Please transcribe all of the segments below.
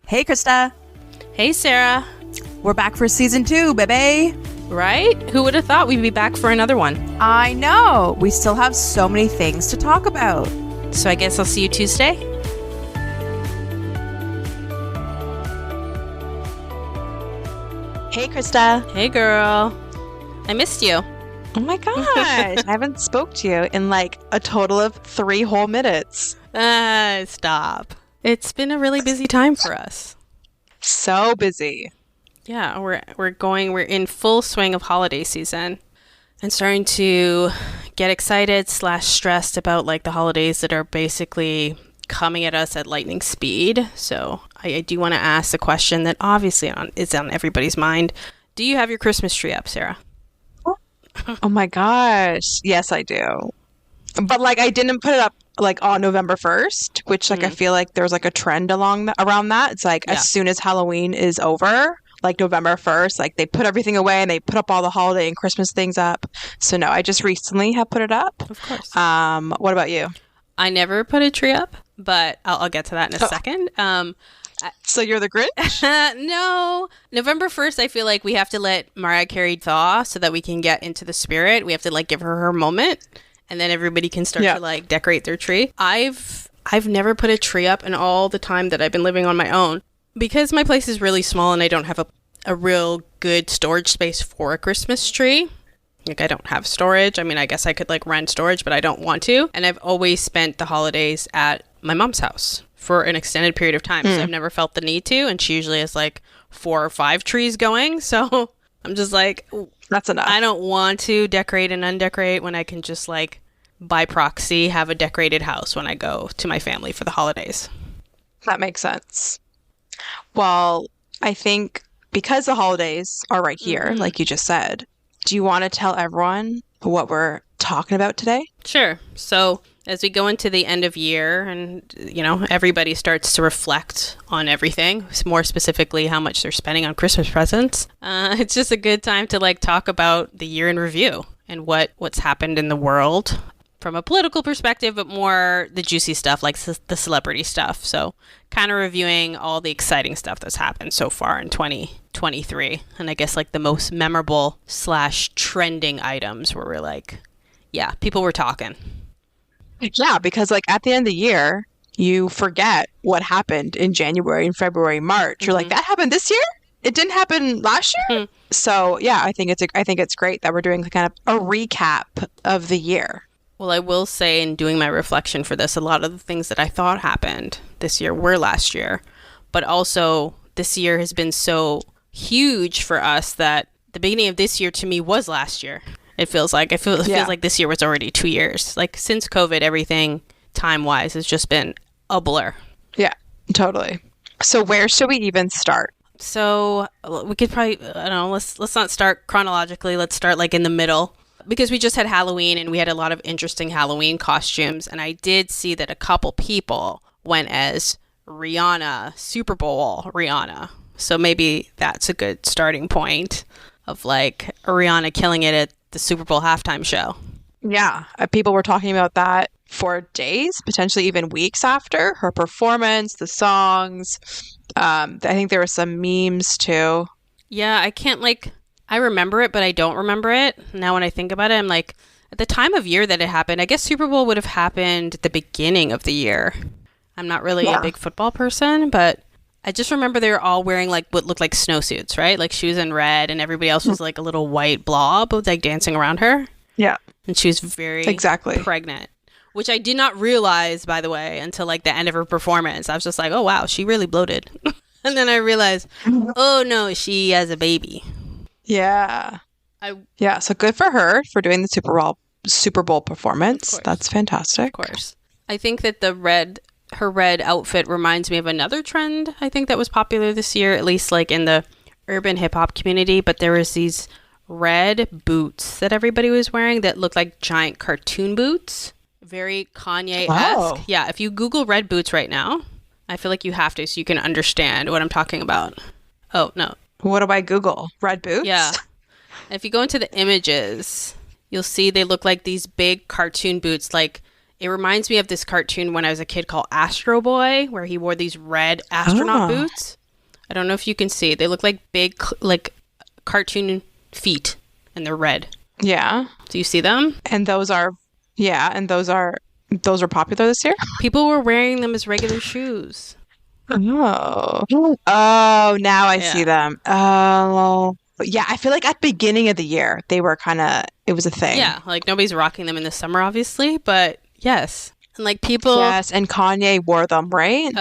Hey, Krista. Hey, Sarah. We're back for season 2, baby. Right? Who would have thought we'd be back for another one? I know. We still have so many things to talk about. So I guess I'll see you Tuesday? Hey, Krista. Hey, girl. I missed you. Oh my gosh. I haven't spoke to you in like a total of 3 whole minutes. Stop. It's been a really busy time for us. So busy. Yeah, we're in full swing of holiday season and starting to get excited / stressed about like the holidays that are basically coming at us at lightning speed. So I do want to ask the question that obviously is on everybody's mind. Do you have your Christmas tree up, Sarah? Oh my gosh. Yes, I do. But like I didn't put it up like on November 1st, which like I feel like there's like a trend around that. It's like as soon as Halloween is over, like November 1st, like they put everything away and they put up all the holiday and Christmas things up. So no, I just recently have put it up. Of course. What about you? I never put a tree up, but I'll get to that in a second. So you're the Grinch? No. November 1st, I feel like we have to let Mariah Carey thaw so that we can get into the spirit. We have to like give her moment, and then everybody can start to like decorate their tree. I've never put a tree up in all the time that I've been living on my own because my place is really small and I don't have a real good storage space for a Christmas tree. Like I don't have storage. I mean, I guess I could like rent storage, but I don't want to. And I've always spent the holidays at my mom's house for an extended period of time. So I've never felt the need to. And she usually has like 4 or 5 trees going. So I'm just like, that's enough. I don't want to decorate and undecorate when I can just like by proxy have a decorated house when I go to my family for the holidays. That makes sense. Well, I think because the holidays are right here, like you just said, do you want to tell everyone what we're talking about today? Sure. So as we go into the end of year and, you know, everybody starts to reflect on everything, more specifically how much they're spending on Christmas presents, it's just a good time to like talk about the year in review and what's happened in the world from a political perspective, but more the juicy stuff, like the celebrity stuff. So kind of reviewing all the exciting stuff that's happened so far in 2023. And I guess like the most memorable / trending items where we're like, yeah, people were talking. Yeah, because like at the end of the year, you forget what happened in January and February, March. You're like, that happened this year? It didn't happen last year? So yeah, I think it's great that we're doing kind of a recap of the year. Well, I will say in doing my reflection for this, a lot of the things that I thought happened this year were last year. But also this year has been so huge for us that the beginning of this year to me was last year. It feels like feels like this year was already 2 years. Like since COVID, everything time-wise has just been a blur. Yeah, totally. So where should we even start? So we could probably, I don't know, let's not start chronologically. Let's start like in the middle. Because we just had Halloween and we had a lot of interesting Halloween costumes. And I did see that a couple people went as Rihanna, Superbowl Rihanna. So maybe that's a good starting point of like Rihanna killing it at the Super Bowl halftime show. Yeah, people were talking about that for days, potentially even weeks after her performance, the songs. I think there were some memes too. Yeah, I remember it, but I don't remember it. Now when I think about it, I'm like, at the time of year that it happened, I guess Super Bowl would have happened at the beginning of the year. I'm not really a big football person, but I just remember they were all wearing like what looked like snowsuits, right? Like shoes in red, and everybody else was like a little white blob like dancing around her. Yeah. And she was very pregnant, which I did not realize, by the way, until like the end of her performance. I was just like, oh, wow, she really bloated. And then I realized, oh, no, she has a baby. Yeah. So good for her for doing the Super Bowl performance. That's fantastic. Of course. I think that her red outfit reminds me of another trend I think that was popular this year, at least like in the urban hip hop community. But there was these red boots that everybody was wearing that looked like giant cartoon boots. Very Kanye-esque. Oh. Yeah, if you Google red boots right now, I feel like you have to so you can understand what I'm talking about. Oh, no. What do I Google? Red boots? Yeah. If you go into the images, you'll see they look like these big cartoon boots. Like, it reminds me of this cartoon when I was a kid called Astro Boy, where he wore these red astronaut boots. I don't know if you can see. They look like big, like cartoon feet, and they're red. Yeah. Do you see them? And those are popular this year? People were wearing them as regular shoes. Oh. Oh, now I see them. Oh. Yeah, I feel like at the beginning of the year, they were it was a thing. Yeah, like nobody's rocking them in the summer, obviously, but yes. And like people... Yes, and Kanye wore them, right?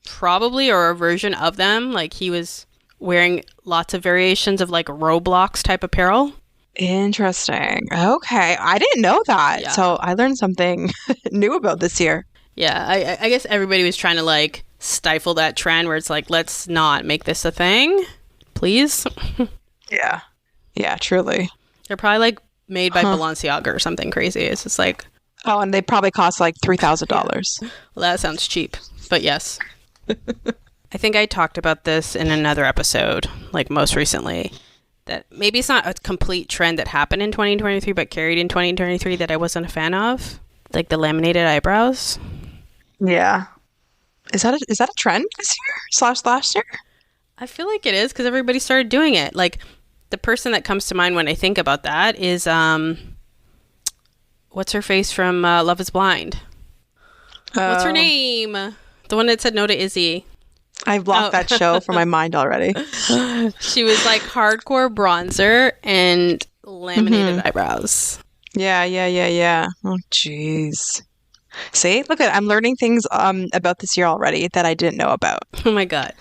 Probably, or a version of them. Like he was wearing lots of variations of like Roblox type apparel. Interesting. Okay, I didn't know that. Yeah. So I learned something new about this year. Yeah, I guess everybody was trying to like stifle that trend where it's like, let's not make this a thing, please. Yeah. Yeah, truly. They're probably like made by Balenciaga or something crazy. It's just like... Oh, and they probably cost like $3,000. Well, that sounds cheap, but yes. I think I talked about this in another episode, like most recently, that maybe it's not a complete trend that happened in 2023, but carried in 2023 that I wasn't a fan of, like the laminated eyebrows. Yeah. Is that a trend this year / last year? I feel like it is because everybody started doing it. Like the person that comes to mind when I think about that is what's her face from Love is Blind? What's her name? The one that said no to Izzy. I've blocked that show from my mind already. She was like hardcore bronzer and laminated eyebrows. Yeah. Oh, jeez. See, look at I'm learning things about this year already that I didn't know about. Oh my god!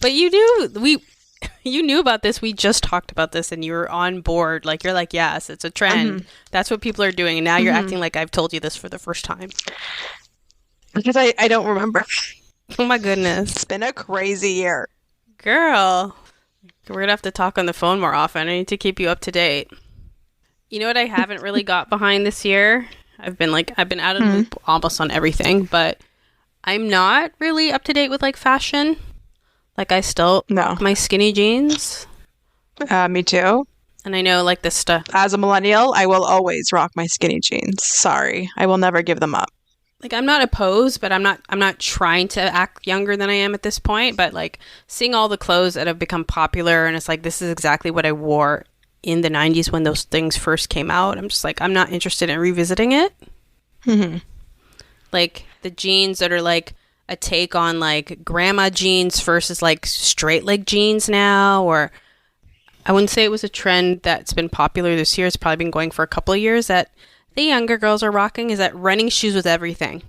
But you knew about this. We just talked about this, and you were on board. Like you're like, yes, it's a trend. That's what people are doing, and now you're acting like I've told you this for the first time. Because I don't remember. Oh my goodness, it's been a crazy year, girl. We're gonna have to talk on the phone more often. I need to keep you up to date. You know what I haven't really got behind this year? I've been out of the loop almost on everything, but I'm not really up to date with like fashion. Like I still my skinny jeans. Me too. And I know like this stuff. As a millennial, I will always rock my skinny jeans. Sorry, I will never give them up. Like I'm not opposed, but I'm not trying to act younger than I am at this point. But like seeing all the clothes that have become popular, and it's like this is exactly what I wore in the 90s when those things first came out. I'm just like I'm not interested in revisiting it. Like the jeans that are like a take on like grandma jeans versus like straight leg jeans now, or I wouldn't say it was a trend that's been popular this year. It's probably been going for a couple of years that the younger girls are rocking is that running shoes with everything.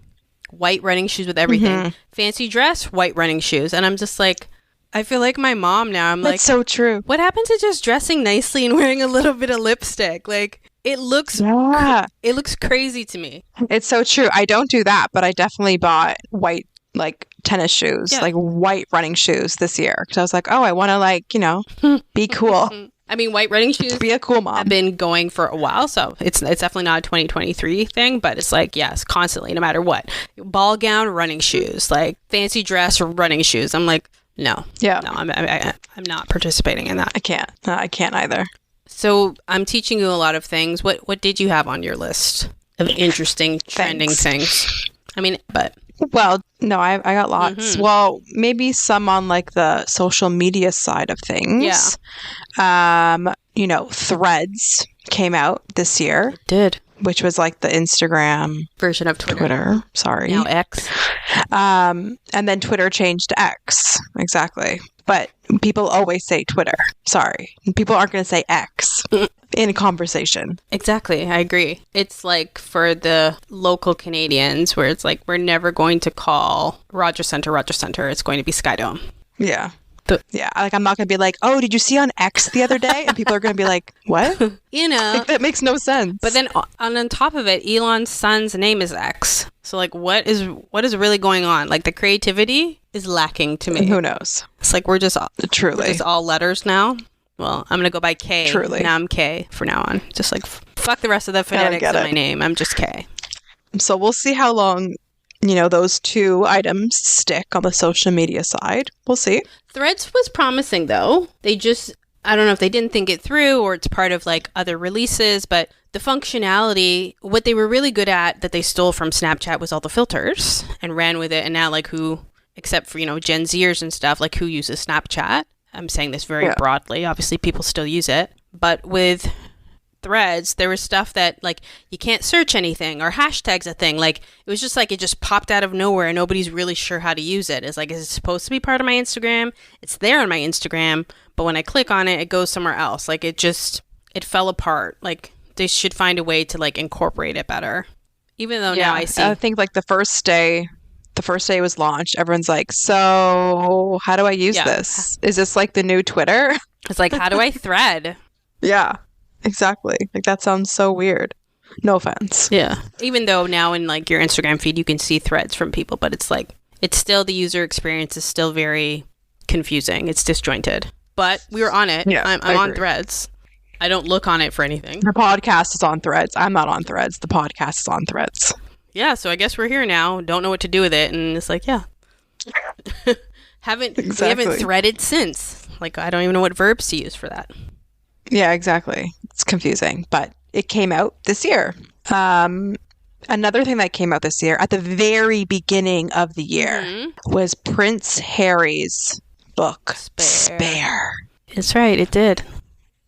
White running shoes with everything. Fancy dress, white running shoes. And I'm just like, I feel like my mom now. I'm like, that's so true. What happened to just dressing nicely and wearing a little bit of lipstick? Like it looks crazy to me. It's so true. I don't do that, but I definitely bought white like tennis shoes, like white running shoes this year because I was like, oh, I want to like, be cool. I mean, white running shoes be a cool mom. Have been going for a while, so it's definitely not a 2023 thing, but it's like, yes, constantly, no matter what. Ball gown, running shoes, like fancy dress, running shoes. I'm like, no. Yeah. No, I'm not participating in that. I can't. I can't either. So I'm teaching you a lot of things. What did you have on your list of interesting, trending things? I mean, but... Well, no, I got lots. Well, maybe some on like the social media side of things. Yeah. Threads came out this year. It did. Which was like the Instagram version of Twitter. Sorry. Now X. And then Twitter changed to X. Exactly. But people always say Twitter. Sorry. People aren't going to say X in a conversation. Exactly. I agree. It's like for the local Canadians where it's like, we're never going to call Rogers Centre. It's going to be Skydome. Yeah. Like I'm not going to be like, oh, did you see on X the other day? And people are going to be like, what? Like, that makes no sense. But then on top of it, Elon's son's name is X. So like, what is really going on? Like the creativity is lacking to me. Who knows? It's like we're just all letters now. Well, I'm going to go by K. Truly. Now I'm K from now on. Just like, fuck the rest of the phonetics of my name. I'm just K. So we'll see how long, those two items stick on the social media side. We'll see. Threads was promising, though. They just, I don't know if they didn't think it through or it's part of like other releases, but the functionality, what they were really good at that they stole from Snapchat was all the filters and ran with it. And now like who except for, Gen Zers and stuff, like who uses Snapchat. I'm saying this very broadly. Obviously, people still use it. But with Threads, there was stuff that, like, you can't search anything or hashtags a thing. Like, it was just like it just popped out of nowhere and nobody's really sure how to use it. It's like, is it supposed to be part of my Instagram? It's there on my Instagram, but when I click on it, it goes somewhere else. Like, it fell apart. Like, they should find a way to, like, incorporate it better. Even though now I see. I think, like, the first day it was launched, everyone's like, so how do I use this? Is this like the new Twitter? It's like, how do I thread? Yeah, exactly. Like, that sounds so weird. No offense. Yeah. Even though now in, like, your Instagram feed, you can see threads from people, but it's like, it's still, the user experience is still very confusing. It's disjointed. But we were on it. Yeah, I'm on Threads. I don't look on it for anything. The podcast is on Threads. I'm not on Threads. The podcast is on Threads. Yeah, so I guess we're here now. Don't know what to do with it. And it's like, yeah. We haven't threaded since. Like, I don't even know what verbs to use for that. Yeah, exactly. It's confusing. But it came out this year. Another thing that came out this year, at the very beginning of the year, was Prince Harry's book, Spare. That's right, it did.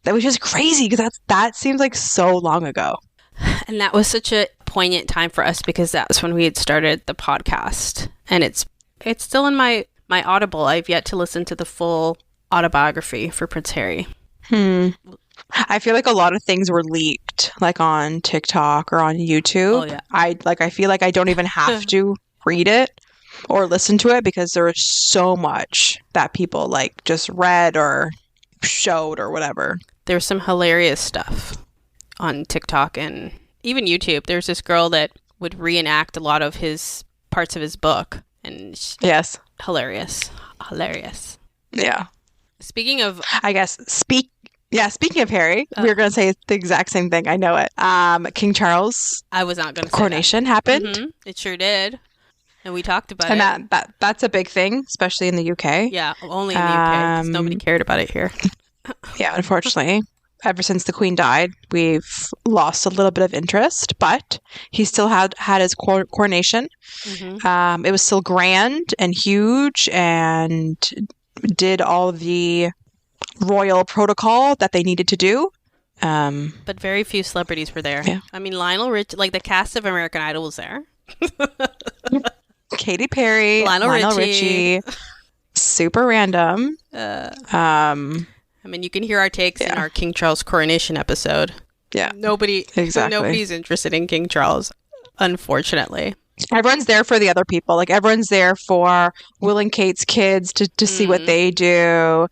That was just crazy because that seems like so long ago. And that was such a poignant time for us because that's when we had started the podcast. And it's still in my Audible. I've yet to listen to the full autobiography for Prince Harry. I feel like a lot of things were leaked, like on TikTok or on YouTube. Oh, yeah. I feel like I don't even have to read it or listen to it because there is so much that people like just read or showed or whatever. There's some hilarious stuff on TikTok and even YouTube. There's this girl that would reenact a lot of his parts of his book, and yes, hilarious. Yeah. Speaking of, I guess speaking of Harry, we were going to say the exact same thing. I know it. King Charles. I was not going to say Coronation happened. It sure did, and we talked about it. And that's a big thing, especially in the UK. Yeah, only in the UK. 'Cause nobody cared about it here. Yeah, unfortunately. Ever since the Queen died, we've lost a little bit of interest, but he still had his coronation. It was still grand and huge and did all the royal protocol that they needed to do. But very few celebrities were there. Yeah. I mean, Lionel Richie, like the cast of American Idol was there. Katy Perry, Lionel Richie. Super random. I mean, you can hear our takes in our King Charles coronation episode. Yeah. Nobody's interested in King Charles, unfortunately. Everyone's there for the other people. Like, everyone's there for Will and Kate's kids to see what they do.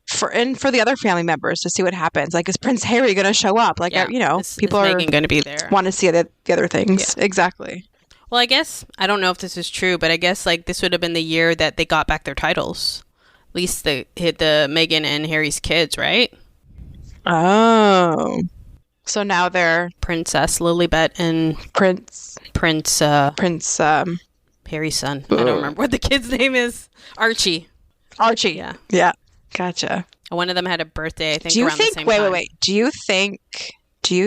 For the other family members to see what happens. Like, is Prince Harry going to show up? Like, people are going to be there. Want to see the other things. Yeah. Exactly. Well, I guess, I don't know if this is true, but I guess, like, this would have been the year that they got back their titles. At least the Meghan and Harry's kids, right? Oh. So now they're Princess Lilibet and Prince Harry's son. I don't remember what the kid's name is. Archie. Yeah. Yeah. Gotcha. One of them had a birthday, I think, around the same time. Wait. Do you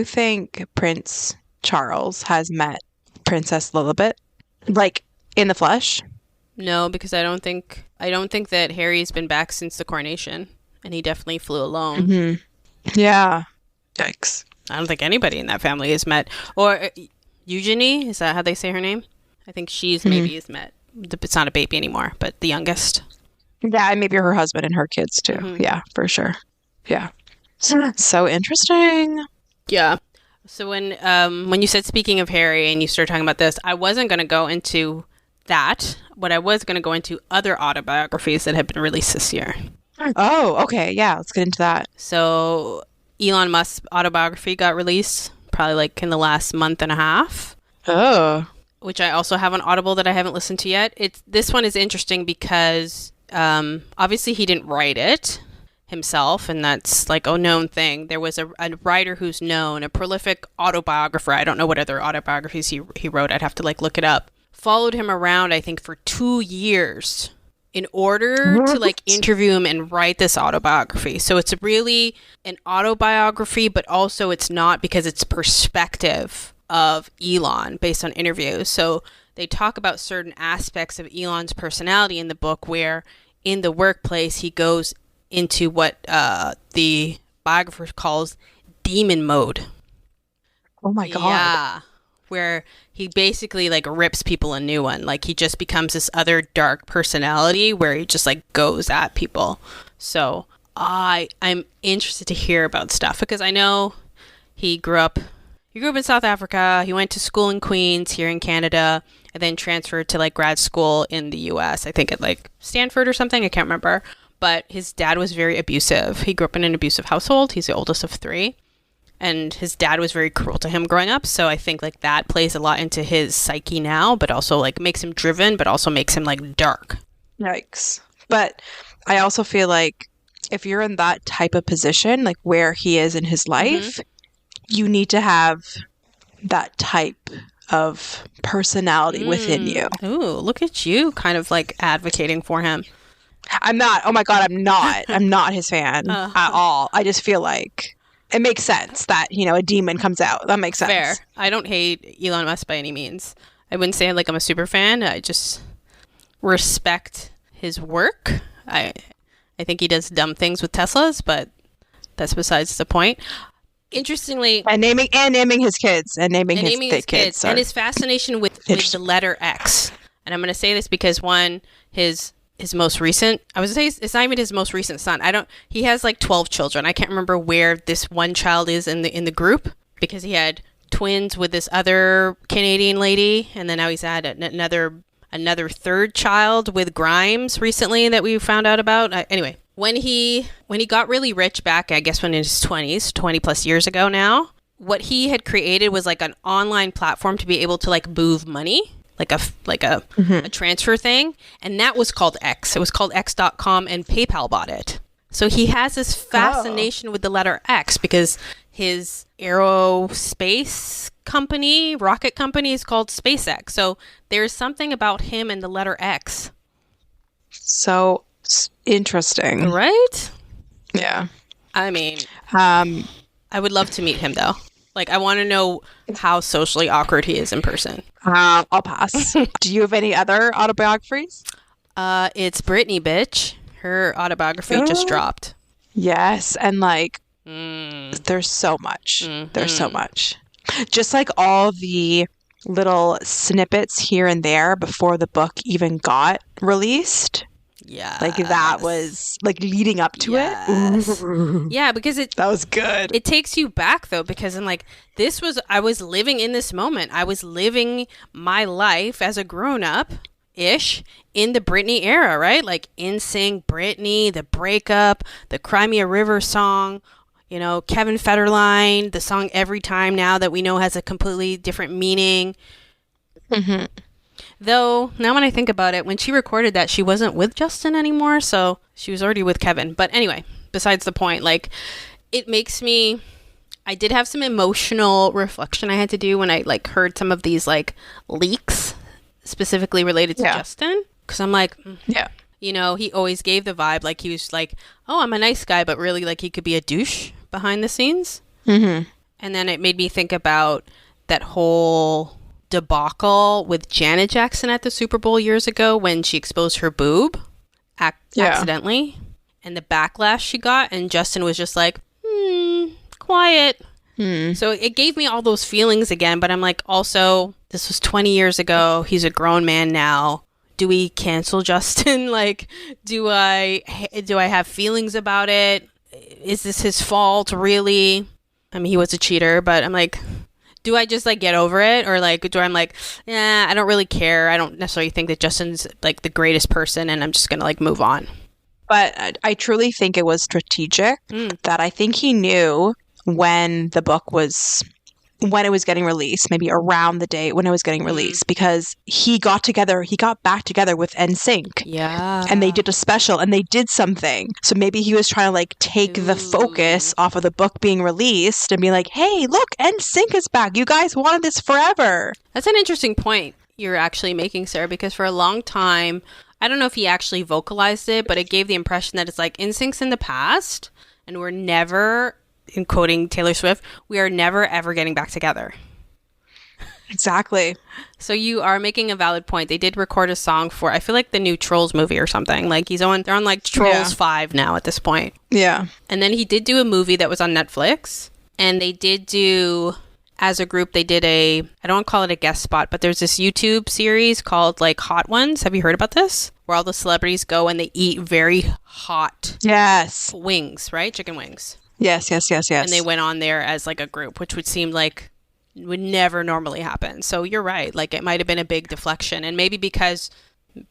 think Prince Charles has met Princess Lilibet, like, in the flesh? No, because I don't think that Harry's been back since the coronation, and he definitely flew alone. Yeah. Yikes. I don't think anybody in that family has met. Or Eugenie, is that how they say her name? I think she's maybe has met. It's not a baby anymore, but the youngest. Yeah, and maybe her husband and her kids too. Yeah, for sure. Yeah. So interesting. Yeah. So when you said speaking of Harry and you started talking about this, I wasn't going to go into that, but I was going to go into other autobiographies that have been released this year. Oh, okay. Yeah, let's get into that. So Elon Musk's autobiography got released probably like in the last month and a half. Oh. Which I also have on Audible that I haven't listened to yet. This one is interesting because obviously he didn't write it himself, and that's like a known thing. There was a writer who's known, a prolific autobiographer. I don't know what other autobiographies he wrote. I'd have to like look it up. Followed him around, I think, for 2 years in order to like interview him and write this autobiography. So it's really an autobiography, but also it's not, because it's perspective of Elon based on interviews. So they talk about certain aspects of Elon's personality in the book, where in the workplace he goes into what the biographer calls demon mode. Oh my God. Yeah. Where he basically like rips people a new one. Like he just becomes this other dark personality where he just like goes at people. So I'm interested to hear about stuff because I know he grew up in South Africa. He went to school in Queens here in Canada and then transferred to like grad school in the US. I think at like Stanford or something. I can't remember. But his dad was very abusive. He grew up in an abusive household. He's the oldest of 3. And his dad was very cruel to him growing up. So I think like that plays a lot into his psyche now, but also like makes him driven, but also makes him like dark. Yikes. But I also feel like if you're in that type of position, like where he is in his life, you need to have that type of personality within you. Ooh, look at you kind of like advocating for him. I'm not. Oh my God, I'm not. I'm not his fan at all. I just feel like it makes sense that, you know, a demon comes out. That makes sense. Fair. I don't hate Elon Musk by any means. I wouldn't say like I'm a super fan. I just respect his work. I think he does dumb things with Teslas, but that's besides the point. Interestingly, and naming his kids and naming his kids and his fascination with the letter X. And I'm going to say this because his most recent, I would say it's not even his most recent son. He has like 12 children. I can't remember where this one child is in the group because he had twins with this other Canadian lady. And then now he's had another third child with Grimes recently that we found out about. Anyway, when he got really rich back, I guess when in his 20s, 20 plus years ago now, what he had created was like an online platform to be able to like move money. Like a transfer thing. And that was called X. It was called X.com and PayPal bought it. So he has this fascination with the letter X because his aerospace company, rocket company is called SpaceX. So there's something about him and the letter X. So interesting. Right? Yeah. I mean, I would love to meet him though. Like, I want to know how socially awkward he is in person. I'll pass. Do you have any other autobiographies? It's Britney, bitch. Her autobiography just dropped. Yes, and like, there's so much. There's so much. Just like all the little snippets here and there before the book even got released. Yeah. Like that was like leading up to it. Ooh. Yeah, because that was good. It takes you back though, because I'm like, I was living in this moment. I was living my life as a grown up ish in the Britney era, right? Like NSYNC, Britney, the breakup, the Crimea River song, you know, Kevin Federline, the song Every Time now that we know has a completely different meaning. Mm-hmm. Though, now when I think about it, when she recorded that, she wasn't with Justin anymore, so she was already with Kevin. But anyway, besides the point, like, it makes me... I did have some emotional reflection I had to do when I, like, heard some of these, like, leaks specifically related to Justin. Because I'm like, you know, he always gave the vibe, like, he was like, oh, I'm a nice guy, but really, like, he could be a douche behind the scenes. Mm-hmm. And then it made me think about that whole debacle with Janet Jackson at the Super Bowl years ago when she exposed her boob accidentally, and the backlash she got, and Justin was just like, quiet. So it gave me all those feelings again, but I'm like, also, this was 20 years ago. He's a grown man now. Do we cancel Justin? Like, do I have feelings about it? Is this his fault, really? I mean, he was a cheater, but I'm like, do I just like get over it, or like do I'm like, I don't really care. I don't necessarily think that Justin's like the greatest person, and I'm just gonna like move on. But I truly think it was strategic. That I think he knew when it was getting released, maybe around the date when it was getting released, because he got back together with NSYNC. Yeah. And they did a special and they did something. So maybe he was trying to like take the focus off of the book being released and be like, hey, look, NSYNC is back. You guys wanted this forever. That's an interesting point you're actually making, Sarah, because for a long time, I don't know if he actually vocalized it, but it gave the impression that it's like NSYNC's in the past and we're never... in quoting Taylor Swift, we are never ever getting back together. Exactly. So you are making a valid point. They did record a song for, I feel like, the new Trolls movie or something. Like they're on like Trolls 5 now at this point. Yeah. And then he did do a movie that was on Netflix. And they did do, as a group, they did I don't want to call it a guest spot, but there's this YouTube series called like Hot Ones. Have you heard about this? Where all the celebrities go and they eat very hot wings, right? Chicken wings. Yes. And they went on there as like a group, which would seem like would never normally happen. So you're right. Like it might have been a big deflection. And maybe because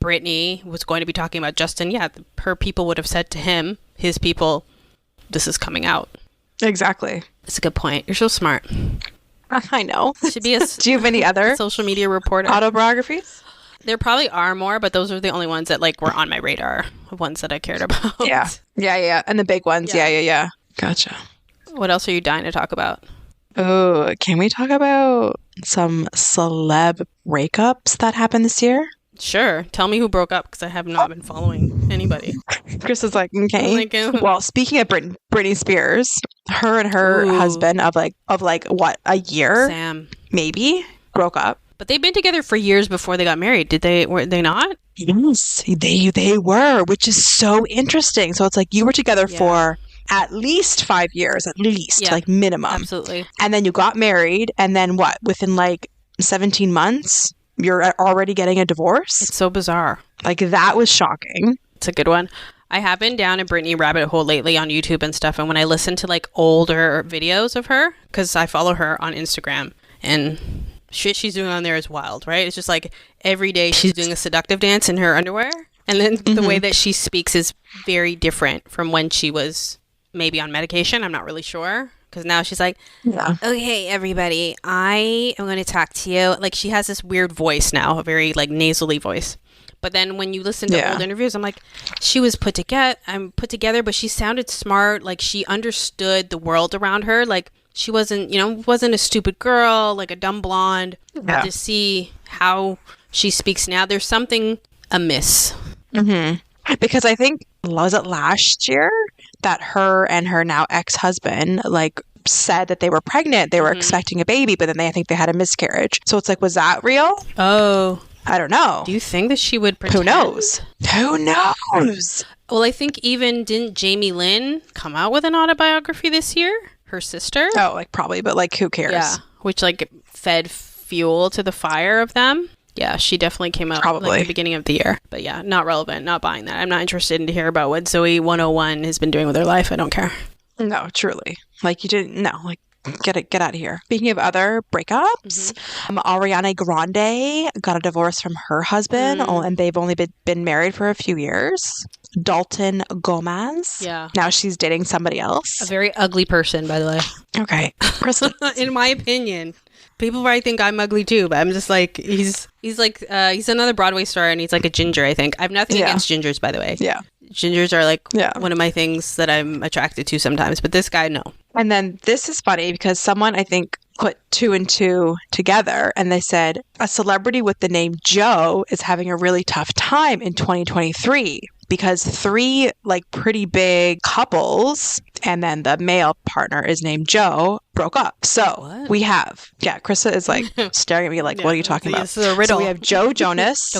Britney was going to be talking about Justin, her people would have said to him, his people, this is coming out. Exactly. That's a good point. You're so smart. I know. Should be Do you have any other social media reporter? Autobiographies? There probably are more, but those are the only ones that like were on my radar. The ones that I cared about. Yeah. And the big ones. Yeah. Gotcha. What else are you dying to talk about? Oh, can we talk about some celeb breakups that happened this year? Sure. Tell me who broke up, because I have not been following anybody. Chris is like, okay. Well, speaking of Britney Spears, her and her husband of what, a year? Sam. Maybe, broke up. But they've been together for years before they got married. Were they not? Yes, they were, which is so interesting. So it's like you were together for at least 5 years, like minimum. Absolutely. And then you got married, and then what? Within like 17 months, you're already getting a divorce? It's so bizarre. Like, that was shocking. It's a good one. I have been down a Britney rabbit hole lately on YouTube and stuff, and when I listen to like older videos of her, because I follow her on Instagram, and shit she's doing on there is wild, right? It's just like every day she's doing a seductive dance in her underwear, and then the way that she speaks is very different from when she was maybe on medication. I'm not really sure, because now she's like, okay, everybody, I am going to talk to you. Like, she has this weird voice now, a very like nasally voice. But then when you listen to old interviews, I'm like, she was put together, but she sounded smart. Like, she understood the world around her. Like, she wasn't a stupid girl, like a dumb blonde. Yeah. To see how she speaks now, there's something amiss. Mm-hmm. Because I think, was it last year that her and her now ex-husband like said that they were pregnant, they were expecting a baby, but then I think they had a miscarriage. So it's like, was that real? Oh, I don't know. Do you think that she would pretend? Who knows? Well, I think didn't Jamie Lynn come out with an autobiography this year? Her sister? Oh, like probably, but like who cares? Yeah, which like fed fuel to the fire of them. Yeah, she definitely came out probably like the beginning of the year. But yeah, not relevant, not buying that. I'm not interested in to hear about what Zoe 101 has been doing with her life. I don't care. No, truly. Like you didn't, no, like get out of here. Speaking of other breakups, Ariana Grande got a divorce from her husband, and they've only been married for a few years. Dalton Gomez. Yeah. Now she's dating somebody else. A very ugly person, by the way. Okay. In my opinion. People probably think I'm ugly too, but I'm just like, he's another Broadway star, and he's like a ginger, I think. I have nothing against gingers, by the way. Yeah. Gingers are like one of my things that I'm attracted to sometimes, but this guy, no. And then this is funny because someone, I think, put 2 and 2 together, and they said a celebrity with the name Joe is having a really tough time in 2023 because 3 like pretty big couples, and then the male partner is named Joe, broke up. So we have, Krista is like staring at me like, what are you talking about? This is a riddle. So we have Joe Jonas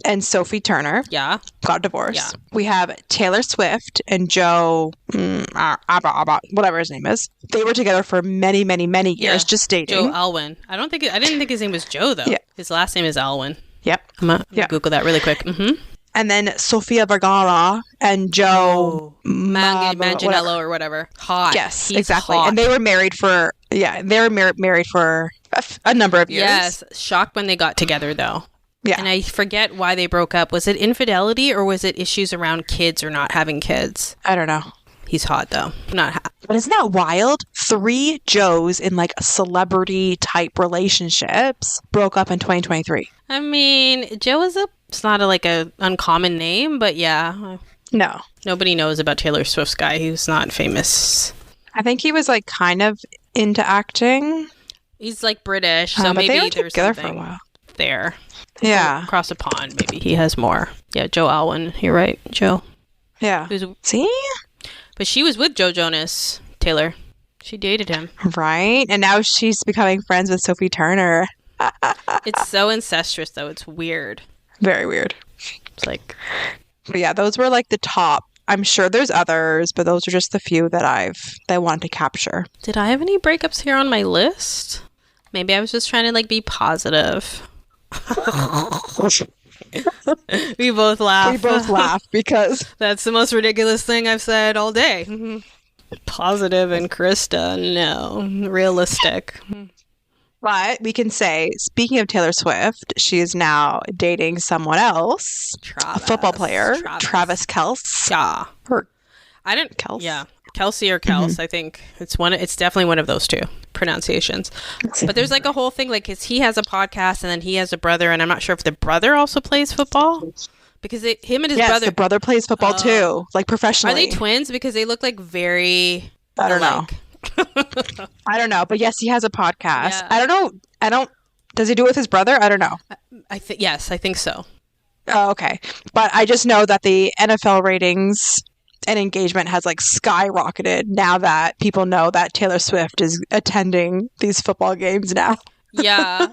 and Sophie Turner got divorced. Yeah. We have Taylor Swift and Joe, whatever his name is. They were together for many, many, many years, just dating. Joe Alwyn. I didn't think his name was Joe, though. Yeah. His last name is Alwyn. Yep. I'm gonna Google that really quick. And then Sofia Vergara and Joe Manganiello or whatever. Hot. Yes, He's exactly. hot. And they were married for married for a number of years. Yes. Shocked when they got together, though. Yeah. And I forget why they broke up. Was it infidelity or was it issues around kids or not having kids? I don't know. He's hot, though. But isn't that wild? 3 Joes in like celebrity type relationships broke up in 2023. I mean, Joe is it's not a uncommon name, but yeah. No. Nobody knows about Taylor Swift's guy. He's not famous. I think he was like kind of into acting. He's like British, so maybe they were there's together something for a while. There. Yeah. Across the pond, maybe he has more. Yeah, Joe Alwyn. You're right, Joe. Yeah. See? But she was with Joe Jonas, Taylor. She dated him. Right. And now she's becoming friends with Sophie Turner. It's so incestuous, though. It's weird. Very weird. It's like... But yeah, those were like the top. I'm sure there's others, but those are just the few that I wanted to capture. Did I have any breakups here on my list? Maybe I was just trying to like be positive. We both laugh because that's the most ridiculous thing I've said all day. Positive and Krista, no. Realistic. But we can say, speaking of Taylor Swift, she is now dating someone else, a football player, Travis Kelce. Yeah. Or I didn't. Kelce. Yeah. Kelsey or Kels. I think it's definitely one of those two pronunciations. But there's like a whole thing, like, 'cause he has a podcast and then he has a brother, and I'm not sure if the brother also plays football. Because him and his brother. The brother plays football too, like professionally. Are they twins? Because they look like very. I don't know. I don't know, but yes, he has a podcast. Yeah. I don't. Does he do it with his brother? I don't know. Yes, I think so. Oh, okay. But I just know that the NFL ratings and engagement has like skyrocketed now that people know that Taylor Swift is attending these football games now. Yeah.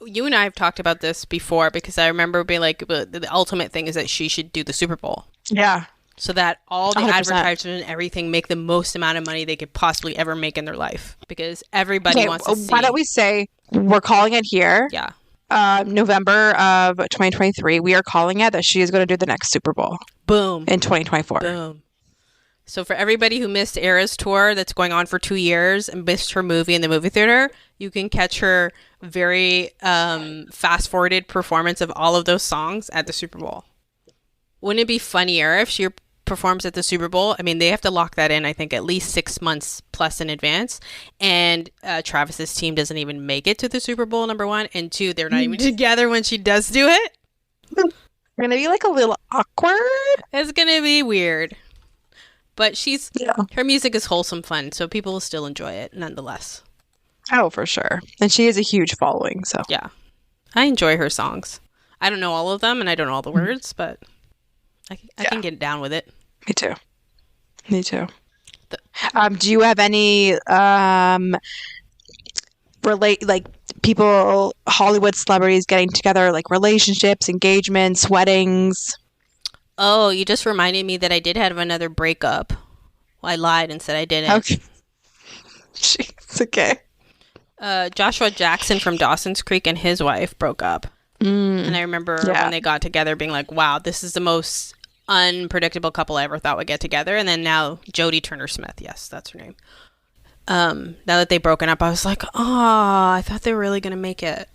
You and I have talked about this before, because I remember being like, the ultimate thing is that she should do the Super Bowl. Yeah. So that all the 100%. advertisers and everything make the most amount of money they could possibly ever make in their life, because everybody wants to see. Why don't we say we're calling it here? Yeah. November of 2023, we are calling it that she is going to do the next Super Bowl. Boom. In 2024. Boom. So for everybody who missed Era's tour that's going on for 2 years and missed her movie in the movie theater, you can catch her very fast-forwarded performance of all of those songs at the Super Bowl. Wouldn't it be funnier if she performs at the Super Bowl? I mean, they have to lock that in, I think, at least 6 months plus in advance. And Travis's team doesn't even make it to the Super Bowl, number one. And two, they're not even together when she does do it. It's going to be like a little awkward. It's going to be weird. But her music is wholesome fun, so people will still enjoy it nonetheless. Oh, for sure. And she has a huge following, so. Yeah. I enjoy her songs. I don't know all of them, and I don't know all the words, but I can get down with it. Me too. Do you have any people, Hollywood celebrities getting together, like relationships, engagements, weddings? Oh, you just reminded me that I did have another breakup. Well, I lied and said I didn't. Okay. Jeez, okay. Joshua Jackson from Dawson's Creek and his wife broke up. And I remember when they got together being like, wow, this is the most unpredictable couple I ever thought would get together. And then now Jodie Turner-Smith. Yes, that's her name. Now that they've broken up, I was like, oh, I thought they were really going to make it.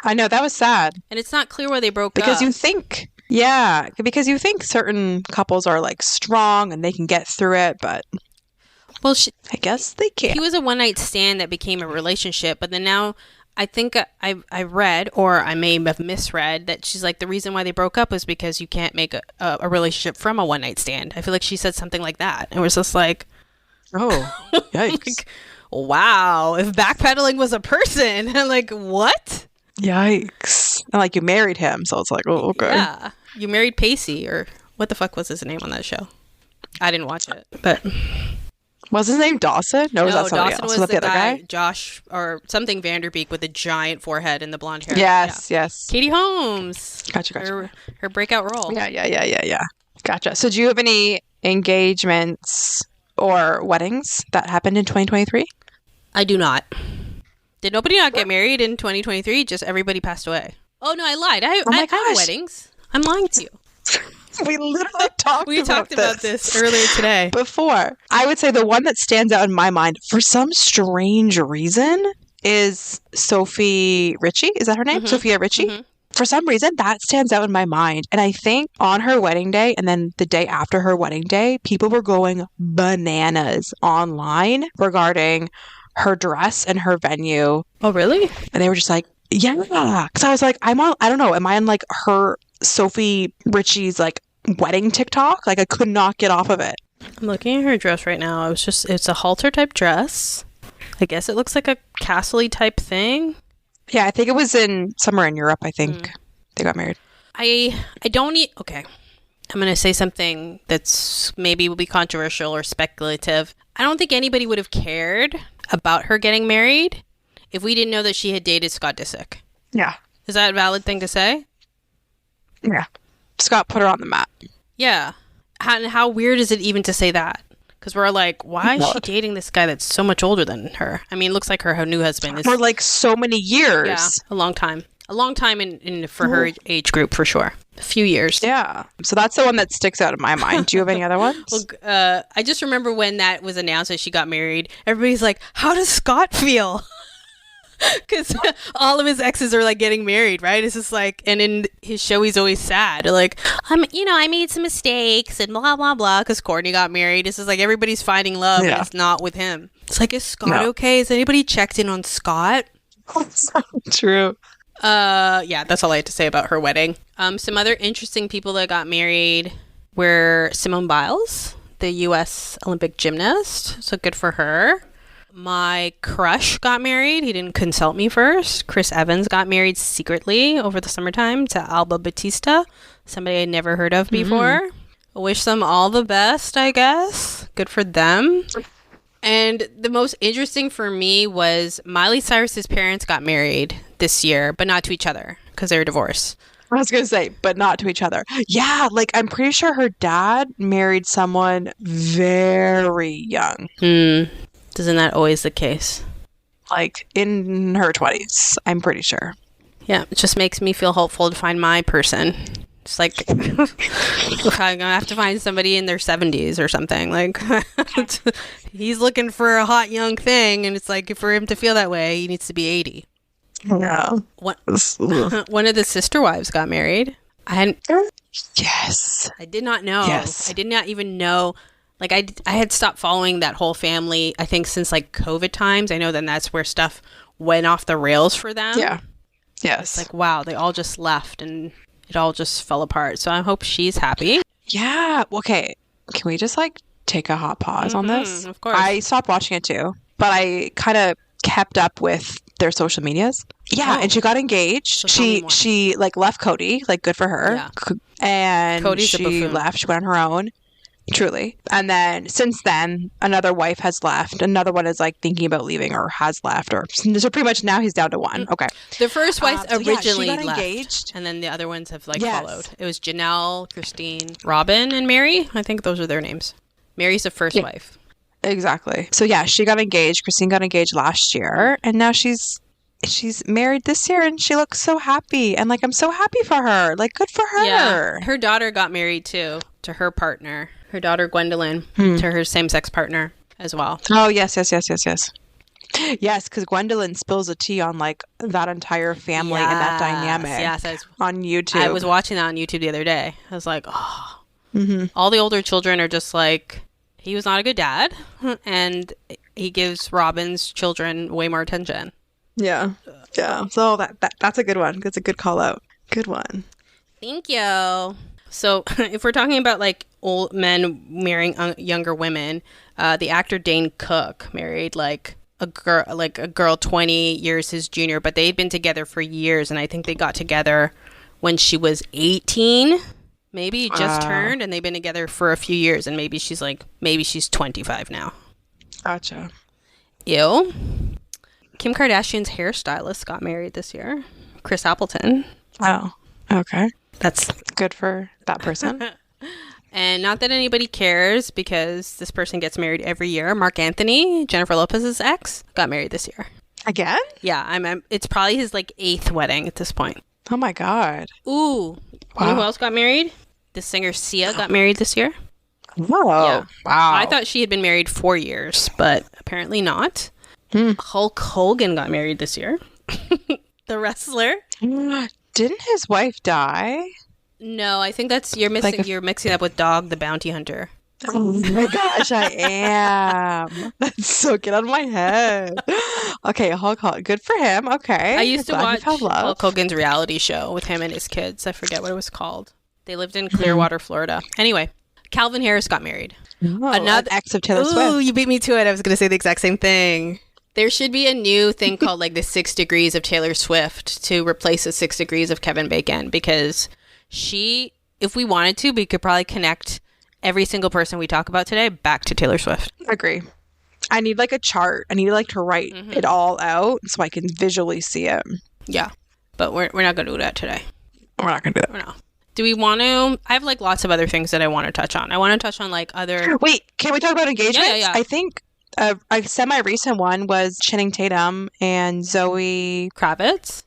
I know, that was sad. And it's not clear why they broke up. Because you think... Yeah, because you think certain couples are like strong and they can get through it, but I guess they can't. He was a one-night stand that became a relationship, but then now I think I read, or I may have misread, that she's like, the reason why they broke up was because you can't make a relationship from a one-night stand. I feel like she said something like that. And it was just like, oh, yikes. like, wow, if backpedaling was a person, I'm like, what? Yikes. And like, you married him, so it's like, oh, okay. Yeah. You married Pacey, or what the fuck was his name on that show? I didn't watch it, but... Was his name Dawson? No, was that somebody Dawson else? was that the other guy? Josh, or something Vanderbeek with a giant forehead and the blonde hair. Yes. Katie Holmes. Gotcha. Her breakout role. Yeah. Gotcha. So do you have any engagements or weddings that happened in 2023? I do not. Did nobody not get married in 2023? Just everybody passed away. Oh, no, I lied. I have weddings. I'm lying to you. We literally talked about this earlier today. Before. I would say the one that stands out in my mind for some strange reason is Sophie Richie. Is that her name? Sophia Richie? Mm-hmm. For some reason, that stands out in my mind. And I think on her wedding day and then the day after her wedding day, people were going bananas online regarding her dress and her venue. Oh, really? And they were just like, yeah. Because I was like, I don't know. Am I on like her Sophie Richie's like wedding TikTok? Like I could not get off of it. I'm looking at her dress right now. It's a halter type dress. I guess it looks like a castle-y type thing. Yeah, I think it was somewhere in Europe, I think. They got married. I don't need... Okay. I'm going to say something that's maybe will be controversial or speculative. I don't think anybody would have cared about her getting married if we didn't know that she had dated Scott Disick. Yeah. Is that a valid thing to say? Yeah. Scott put her on the map. Yeah. How weird is it even to say that? Because we're like, why is she dating this guy that's so much older than her? I mean, it looks like her new husband is... For like so many years. Yeah, a long time. A long time for her age group, for sure. A few years. Yeah. So that's the one that sticks out in my mind. Do you have any other ones? Well, I just remember when that was announced that she got married, everybody's like, how does Scott feel? Because all of his exes are like getting married, right? It's just like, and in his show, he's always sad. Like, I made some mistakes and blah, blah, blah. Because Courtney got married. It's just like everybody's finding love and it's not with him. It's like, is Scott okay? Has anybody checked in on Scott? True. Yeah, that's all I had to say about her wedding. Some other interesting people that got married were Simone Biles, the U.S. Olympic gymnast. So good for her. My crush got married. He didn't consult me first. Chris Evans got married secretly over the summertime to Alba Batista, somebody I'd never heard of before. I wish them all the best, I guess. Good for them. And the most interesting for me was Miley Cyrus's parents got married this year, but not to each other because they were divorced. I was going to say, but not to each other. Yeah, like I'm pretty sure her dad married someone very young. Isn't that always the case? Like in her 20s, I'm pretty sure. Yeah, it just makes me feel hopeful to find my person. It's like, I'm going to have to find somebody in their 70s or something. Like, he's looking for a hot young thing, and it's like, for him to feel that way, he needs to be 80. Yeah. One of the sister wives got married. Yes. I did not know. Yes. I did not even know. Like, I had stopped following that whole family, I think, since, like, COVID times. I know then that's where stuff went off the rails for them. Yeah. Yes. It's like, wow, they all just left, and it all just fell apart. So I hope she's happy. Yeah. Okay. Can we just, like, take a hot pause on this? Of course. I stopped watching it, too. But I kind of kept up with their social medias. Yeah. And she got engaged. So she, like, left Cody. Like, good for her. Yeah. And Cody's a she buffoon. left. She went on her own. Truly. And then since then, another wife has left. Another one is like thinking about leaving or has left. Or so pretty much now he's down to one. Okay. The first wife originally she got left. Engaged. And then the other ones have like followed. It was Janelle, Christine, Robin, and Mary. I think those are their names. Mary's the first wife. Exactly. So yeah, she got engaged. Christine got engaged last year. And now she's married this year and she looks so happy. And like, I'm so happy for her. Like, good for her. Yeah. Her daughter got married too, to her partner. Her daughter Gwendolyn, to her same-sex partner as well. Oh, yes. Yes, because Gwendolyn spills the tea on like that entire family and that dynamic on YouTube. I was watching that on YouTube the other day. I was like, oh. All the older children are just like, he was not a good dad. And he gives Robin's children way more attention. Yeah. So that's a good one. That's a good call out. Good one. Thank you. So if we're talking about like old men marrying younger women, the actor Dane Cook married like a girl 20 years his junior, but they'd been together for years. And I think they got together when she was 18, maybe just turned, and they've been together for a few years. And maybe she's 25 now. Gotcha. Ew. Kim Kardashian's hairstylist got married this year. Chris Appleton. Oh, okay. That's good for that person. And not that anybody cares because this person gets married every year. Mark Anthony, Jennifer Lopez's ex, got married this year. Again? Yeah, it's probably his like 8th wedding at this point. Oh my God. Ooh. You know who else got married? The singer Sia got married this year. Whoa. Yeah. Wow. I thought she had been married 4 years, but apparently not. Hulk Hogan got married this year. The wrestler. Didn't his wife die? No, I think you're mixing up with Dog the Bounty Hunter. Oh my gosh, I am. That's so get out of my head. Okay, Hulk Hogan. Good for him. Okay. I used to watch Hulk Hogan's reality show with him and his kids. I forget what it was called. They lived in Clearwater, Florida. Anyway, Calvin Harris got married. Oh, another ex of Taylor Swift. Ooh, you beat me to it. I was going to say the exact same thing. There should be a new thing called like the 6 degrees of Taylor Swift to replace the 6 degrees of Kevin Bacon, because if we wanted to, we could probably connect every single person we talk about today back to Taylor Swift. I agree. I need like a chart. I need like to write it all out so I can visually see it. Yeah. But we're not going to do that today. We're not going to do that. No. Do we want to? I have like lots of other things that I want to touch on. I want to touch on like other. Wait, can we talk about engagements? Yeah. I think a semi-recent one was Channing Tatum and Zoe Kravitz.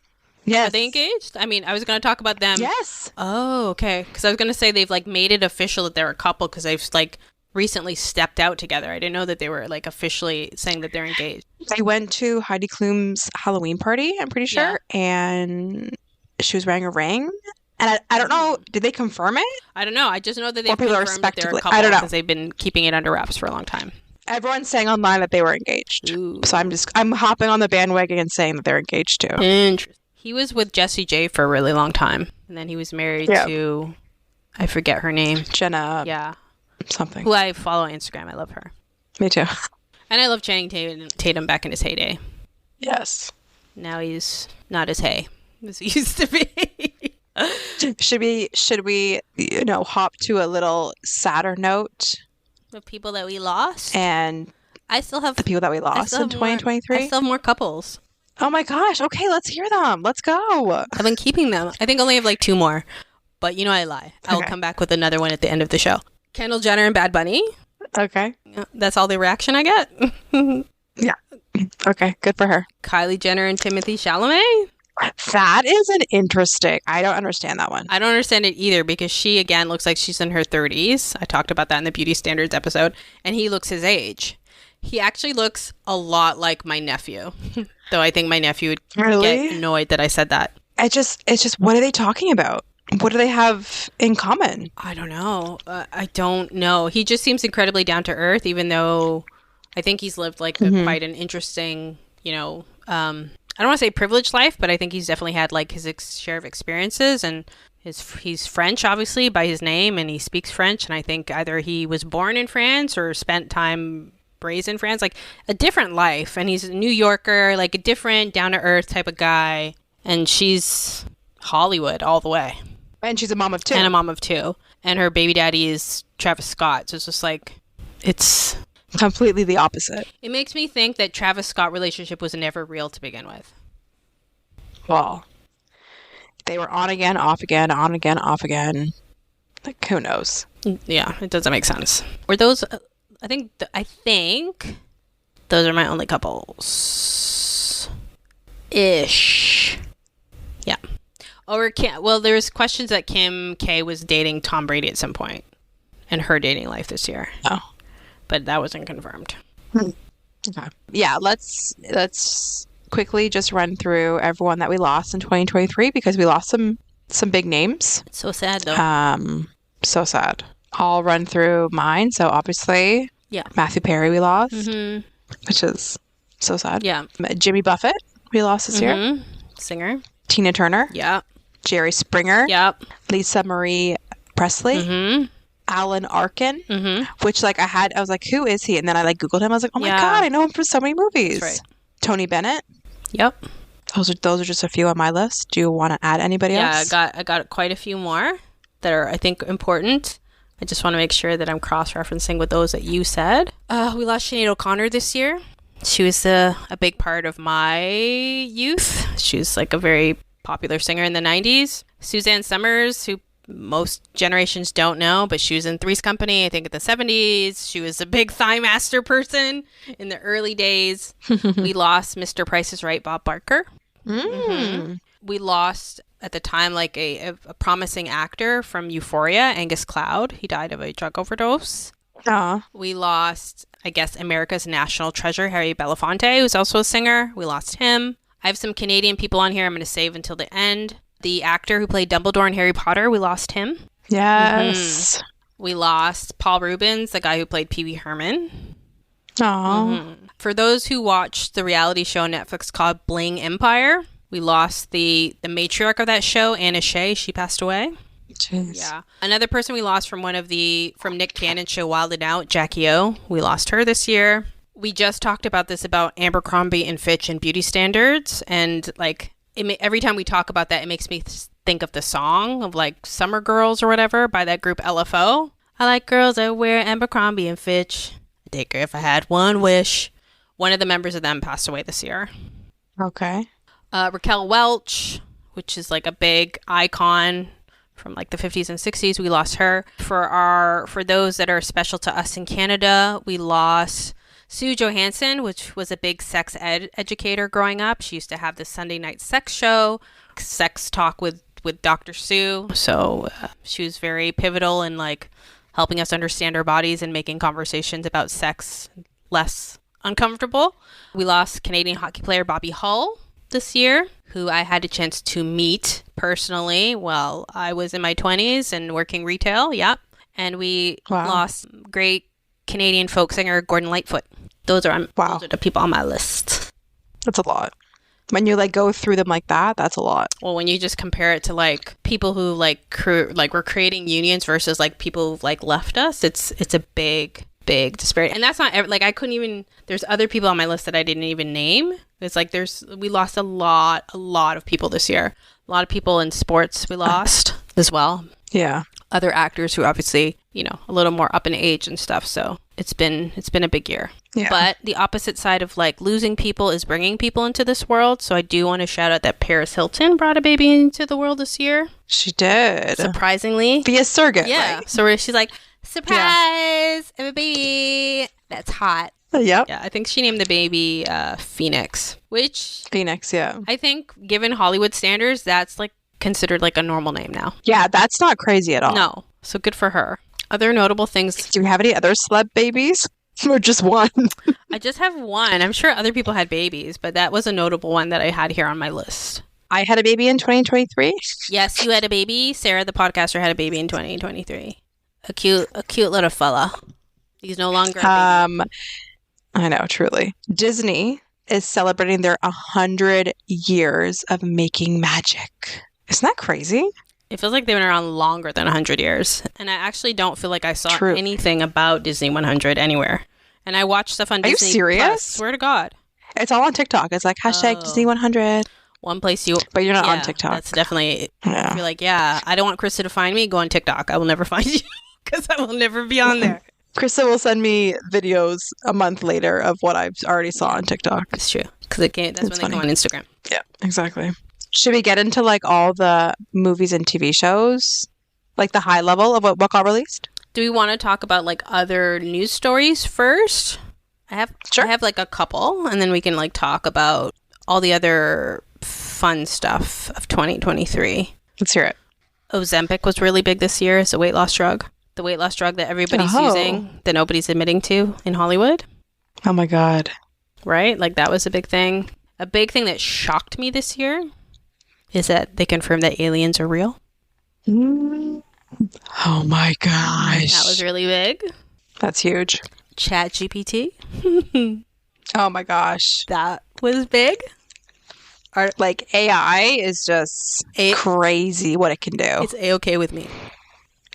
Yes. Are they engaged? I mean, I was going to talk about them. Yes. Oh, okay. Because I was going to say they've like made it official that they're a couple because they've like recently stepped out together. I didn't know that they were like officially saying that they're engaged. They went to Heidi Klum's Halloween party, I'm pretty sure, and she was wearing a ring. And I don't know, did they confirm it? I don't know. I just know that they've people are confirmed that they're a couple I don't know. because they've been keeping it under wraps for a long time. Everyone's saying online that they were engaged. Ooh. So I'm hopping on the bandwagon and saying that they're engaged too. Interesting. He was with Jessie J for a really long time. And then he was married to, I forget her name. Jenna. Yeah. Something. Who I follow on Instagram. I love her. Me too. And I love Channing Tatum back in his heyday. Yes. Now he's not as hay as he used to be. Should we hop to a little sadder note? The people that we lost. And I still have the people that we lost in 2023. I still have more couples. Oh my gosh. Okay, let's hear them. Let's go. I've been keeping them. I think I only have like 2 more. But I lie. I'll come back with another one at the end of the show. Kendall Jenner and Bad Bunny. Okay. That's all the reaction I get. Yeah. Okay, good for her. Kylie Jenner and Timothée Chalamet. That is an interesting. I don't understand that one. I don't understand it either because she, again, looks like she's in her 30s. I talked about that in the Beauty Standards episode. And he looks his age. He actually looks a lot like my nephew. Though I think my nephew would get annoyed that I said that. It's just, what are they talking about? What do they have in common? I don't know. I don't know. He just seems incredibly down to earth, even though I think he's lived like quite an interesting, I don't want to say privileged life, but I think he's definitely had like his share of experiences, and he's French, obviously, by his name, and he speaks French. And I think either he was born in France or spent time raised in France, like a different life. And he's a New Yorker, like a different down to earth type of guy. And she's Hollywood all the way. And she's a mom of 2. And a mom of 2. And her baby daddy is Travis Scott. So it's just like, it's completely the opposite. It makes me think that Travis Scott relationship was never real to begin with. Well, they were on again, off again, on again, off again. Like, who knows? Yeah, it doesn't make sense. Were those? I think those are my only couples. Ish. Yeah. Well, there's questions that Kim K was dating Tom Brady at some point in her dating life this year. Oh. But that wasn't confirmed. Okay. Yeah, let's quickly just run through everyone that we lost in 2023 because we lost some big names. It's so sad though. So sad. I'll run through mine. So obviously, Matthew Perry we lost, which is so sad. Yeah. Jimmy Buffett we lost this year. Singer. Tina Turner. Yeah. Jerry Springer. Yep. Lisa Marie Presley. Alan Arkin, which I was like, who is he? And then I Googled him. I was like, oh my God, I know him from so many movies. That's right. Tony Bennett. Yep. Those are just a few on my list. Do you want to add anybody else? Yeah, I got quite a few more that are, I think, important. I just want to make sure that I'm cross-referencing with those that you said. We lost Sinead O'Connor this year. She was a big part of my youth. She was a very popular singer in the 90s. Suzanne Summers, who most generations don't know, but she was in Three's Company, I think, in the 70s. She was a big Thigh Master person in the early days. We lost Mr. Price is Right, Bob Barker. We lost, at the time, a promising actor from Euphoria, Angus Cloud. He died of a drug overdose. We lost, I guess, America's national treasure, Harry Belafonte, who's also a singer. We lost him. I have some Canadian people on here I'm going to save until the end. The actor who played Dumbledore in Harry Potter, we lost him. Yes. We lost Paul Rubens, the guy who played Pee Wee Herman. Oh. For those who watched the reality show on Netflix called Bling Empire, we lost the matriarch of that show, Anna Shea. She passed away. Jeez. Yeah. Another person we lost from Nick Cannon's show Wild 'N Out, Jackie O. We lost her this year. We just talked about this about Abercrombie and Fitch and beauty standards, and every time we talk about that, it makes me think of the song of Summer Girls or whatever by that group LFO. I like girls that wear Abercrombie and Fitch. I'd take her if I had one wish. One of the members of them passed away this year. Okay. Raquel Welch, which is like a big icon from like the 50s and 60s. We lost her. For those that are special to us in Canada, we lost Sue Johansson, which was a big sex educator growing up. She used to have the Sunday night sex show, Sex Talk with Dr. Sue. So she was very pivotal in like helping us understand our bodies and making conversations about sex less uncomfortable. We lost Canadian hockey player Bobby Hull this year, who I had a chance to meet personally while I was in my 20s and working retail. Yep. And we lost great Canadian folk singer Gordon Lightfoot. Those are the people on my list. That's a lot. When you like go through them like that, that's a lot. Well, when you just compare it to like people who were creating unions versus like people who like left us, it's a big disparity. And that's not like I couldn't even. There's other people on my list that I didn't even name. It's like we lost a lot of people this year. A lot of people in sports we lost as well. Yeah. Other actors who obviously, a little more up in age and stuff. So it's been a big year. Yeah. But the opposite side of like losing people is bringing people into this world. So I do want to shout out that Paris Hilton brought a baby into the world this year. She did. Surprisingly. Via surrogate. Yeah. Right? So she's like, surprise, I have a baby. That's hot. Yep. Yeah, I think she named the baby Phoenix, yeah. I think given Hollywood standards, that's like considered like a normal name now. Yeah, that's not crazy at all. No. So good for her. Other notable things. Do you have any other celeb babies? Or just one? I just have one. I'm sure other people had babies, but that was a notable one that I had here on my list. I had a baby in 2023. Yes, you had a baby. Sarah, the podcaster, had a baby in 2023. A cute little fella. He's no longer a baby. I know, truly. Disney is celebrating their 100 years of making magic. Isn't that crazy? It feels like they've been around longer than 100 years. And I actually don't feel like I saw anything about Disney 100 anywhere. And I watched stuff on Disney. Are you serious? Plus, swear to God. It's all on TikTok. It's like hashtag Disney 100. One place But you're not on TikTok. That's definitely... Yeah. You're like, I don't want Krista to find me. Go on TikTok. I will never find you because I will never be on there. Krista will send me videos a month later of what I've already saw on TikTok. It's true. Because that's when they come on Instagram. Yeah, exactly. Should we get into like all the movies and TV shows? Like the high level of what got released? Do we want to talk about like other news stories first? I have like a couple, and then we can like talk about all the other fun stuff of 2023. Let's hear it. Ozempic was really big this year as a weight loss drug. The weight loss drug that everybody's using that nobody's admitting to in Hollywood. Oh my God. Right? Like that was a big thing. A big thing that shocked me this year is that they confirmed that aliens are real. Oh my gosh. That was really big. That's huge. Chat GPT. Oh my gosh. That was big. Like AI is just crazy what it can do. It's A-okay with me.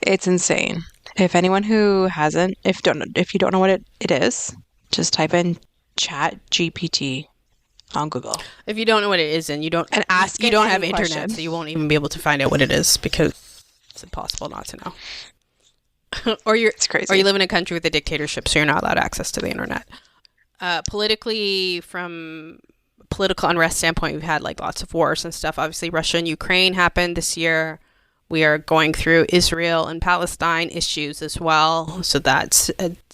It's insane. If anyone who hasn't, if you don't know what it is, just type in Chat GPT on Google. If you don't know what it is, and you don't have internet, so you won't even be able to find out what it is because it's impossible not to know. It's crazy. Or you live in a country with a dictatorship, so you're not allowed access to the internet. Politically, from a political unrest standpoint, we've had like lots of wars and stuff. Obviously, Russia and Ukraine happened this year. We are going through Israel and Palestine issues as well. So that's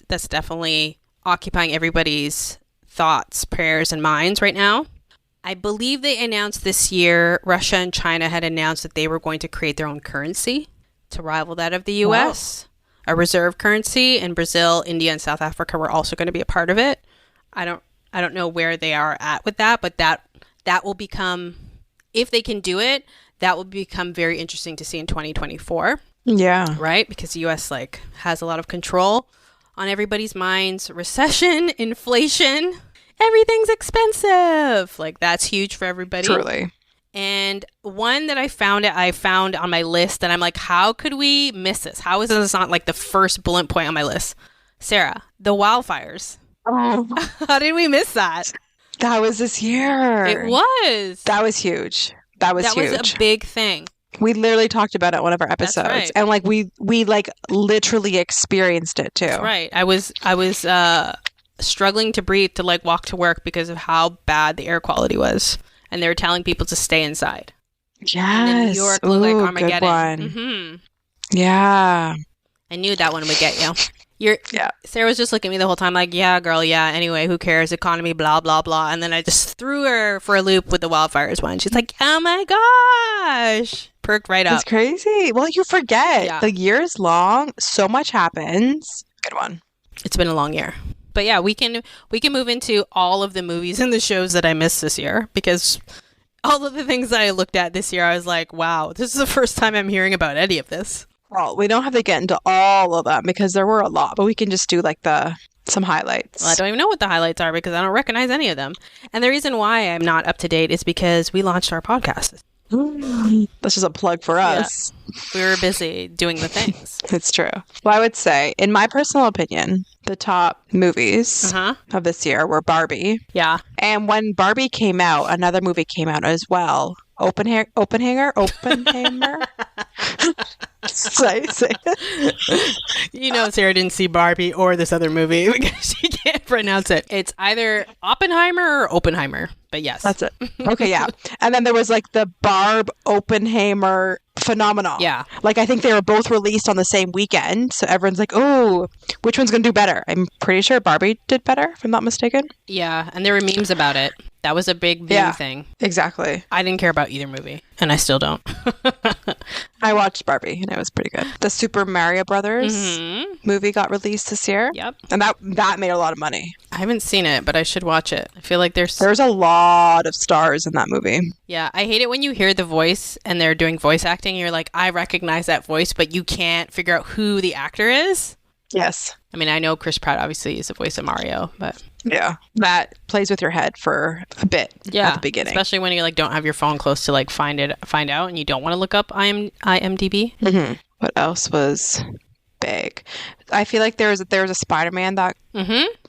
definitely occupying everybody's thoughts, prayers, and minds right now. I believe they announced this year, Russia and China had announced that they were going to create their own currency to rival that of the US, a reserve currency, and Brazil, India, and South Africa were also going to be a part of it. I don't know where they are at with that, but that will become, if they can do it, that will become very interesting to see in 2024. Yeah. Right? Because the US has a lot of control on everybody's minds. Recession, inflation, everything's expensive. That's huge for everybody. Truly. And one that I found on my list, and I'm like, how could we miss this? How is this not the first bullet point on my list? Sarah, the wildfires. Oh. How did we miss that? That was this year. It was. That was huge. That was huge. That was a big thing. We literally talked about it in one of our episodes. That's right. And we literally experienced it too. That's right. I was struggling to breathe to walk to work because of how bad the air quality was. And they were telling people to stay inside. Yes. And then New York looked like Armageddon. Good one. Yeah. I knew that one would get you. Sarah was just looking at me the whole time like, yeah, girl, yeah. Anyway, who cares? Economy, blah, blah, blah. And then I just threw her for a loop with the wildfires one. She's like, oh my gosh. Perked right up. It's crazy. Well, you forget. Yeah. The year's long. So much happens. Good one. It's been a long year. But yeah, we can move into all of the movies and the shows that I missed this year, because all of the things that I looked at this year, I was like, wow, this is the first time I'm hearing about any of this. Well, we don't have to get into all of them because there were a lot, but we can just do like some highlights. Well, I don't even know what the highlights are because I don't recognize any of them. And the reason why I'm not up to date is because we launched our podcast. This is a plug for us. Yeah. We were busy doing the things. It's true. Well, I would say, in my personal opinion, the top movies of this year were Barbie. Yeah. And when Barbie came out, another movie came out as well. Oppenheimer? Say it. You know, Sarah didn't see Barbie or this other movie because she can't pronounce it. It's either Oppenheimer or Oppenheimer, but yes. That's it. Okay, yeah. And then there was like the Barb Oppenheimer phenomenon. Yeah. Like, I think they were both released on the same weekend. So everyone's like, oh, which one's going to do better? I'm pretty sure Barbie did better, if I'm not mistaken. Yeah. And there were memes about it. That was a big meme thing. Exactly. I didn't care about either movie, and I still don't. I watched Barbie, and it was pretty good. The Super Mario Brothers movie got released this year. Yep. And that made a lot of money. I haven't seen it, but I should watch it. I feel like there's a lot of stars in that movie. Yeah, I hate it when you hear the voice and they're doing voice acting, and you're like, I recognize that voice, but you can't figure out who the actor is. Yes. I mean, I know Chris Pratt obviously is the voice of Mario, but... Yeah, that plays with your head for a bit at the beginning. Especially when you like don't have your phone close to like find out, and you don't want to look up IMDb. Mm-hmm. What else was big? I feel like there was a Spider-Man that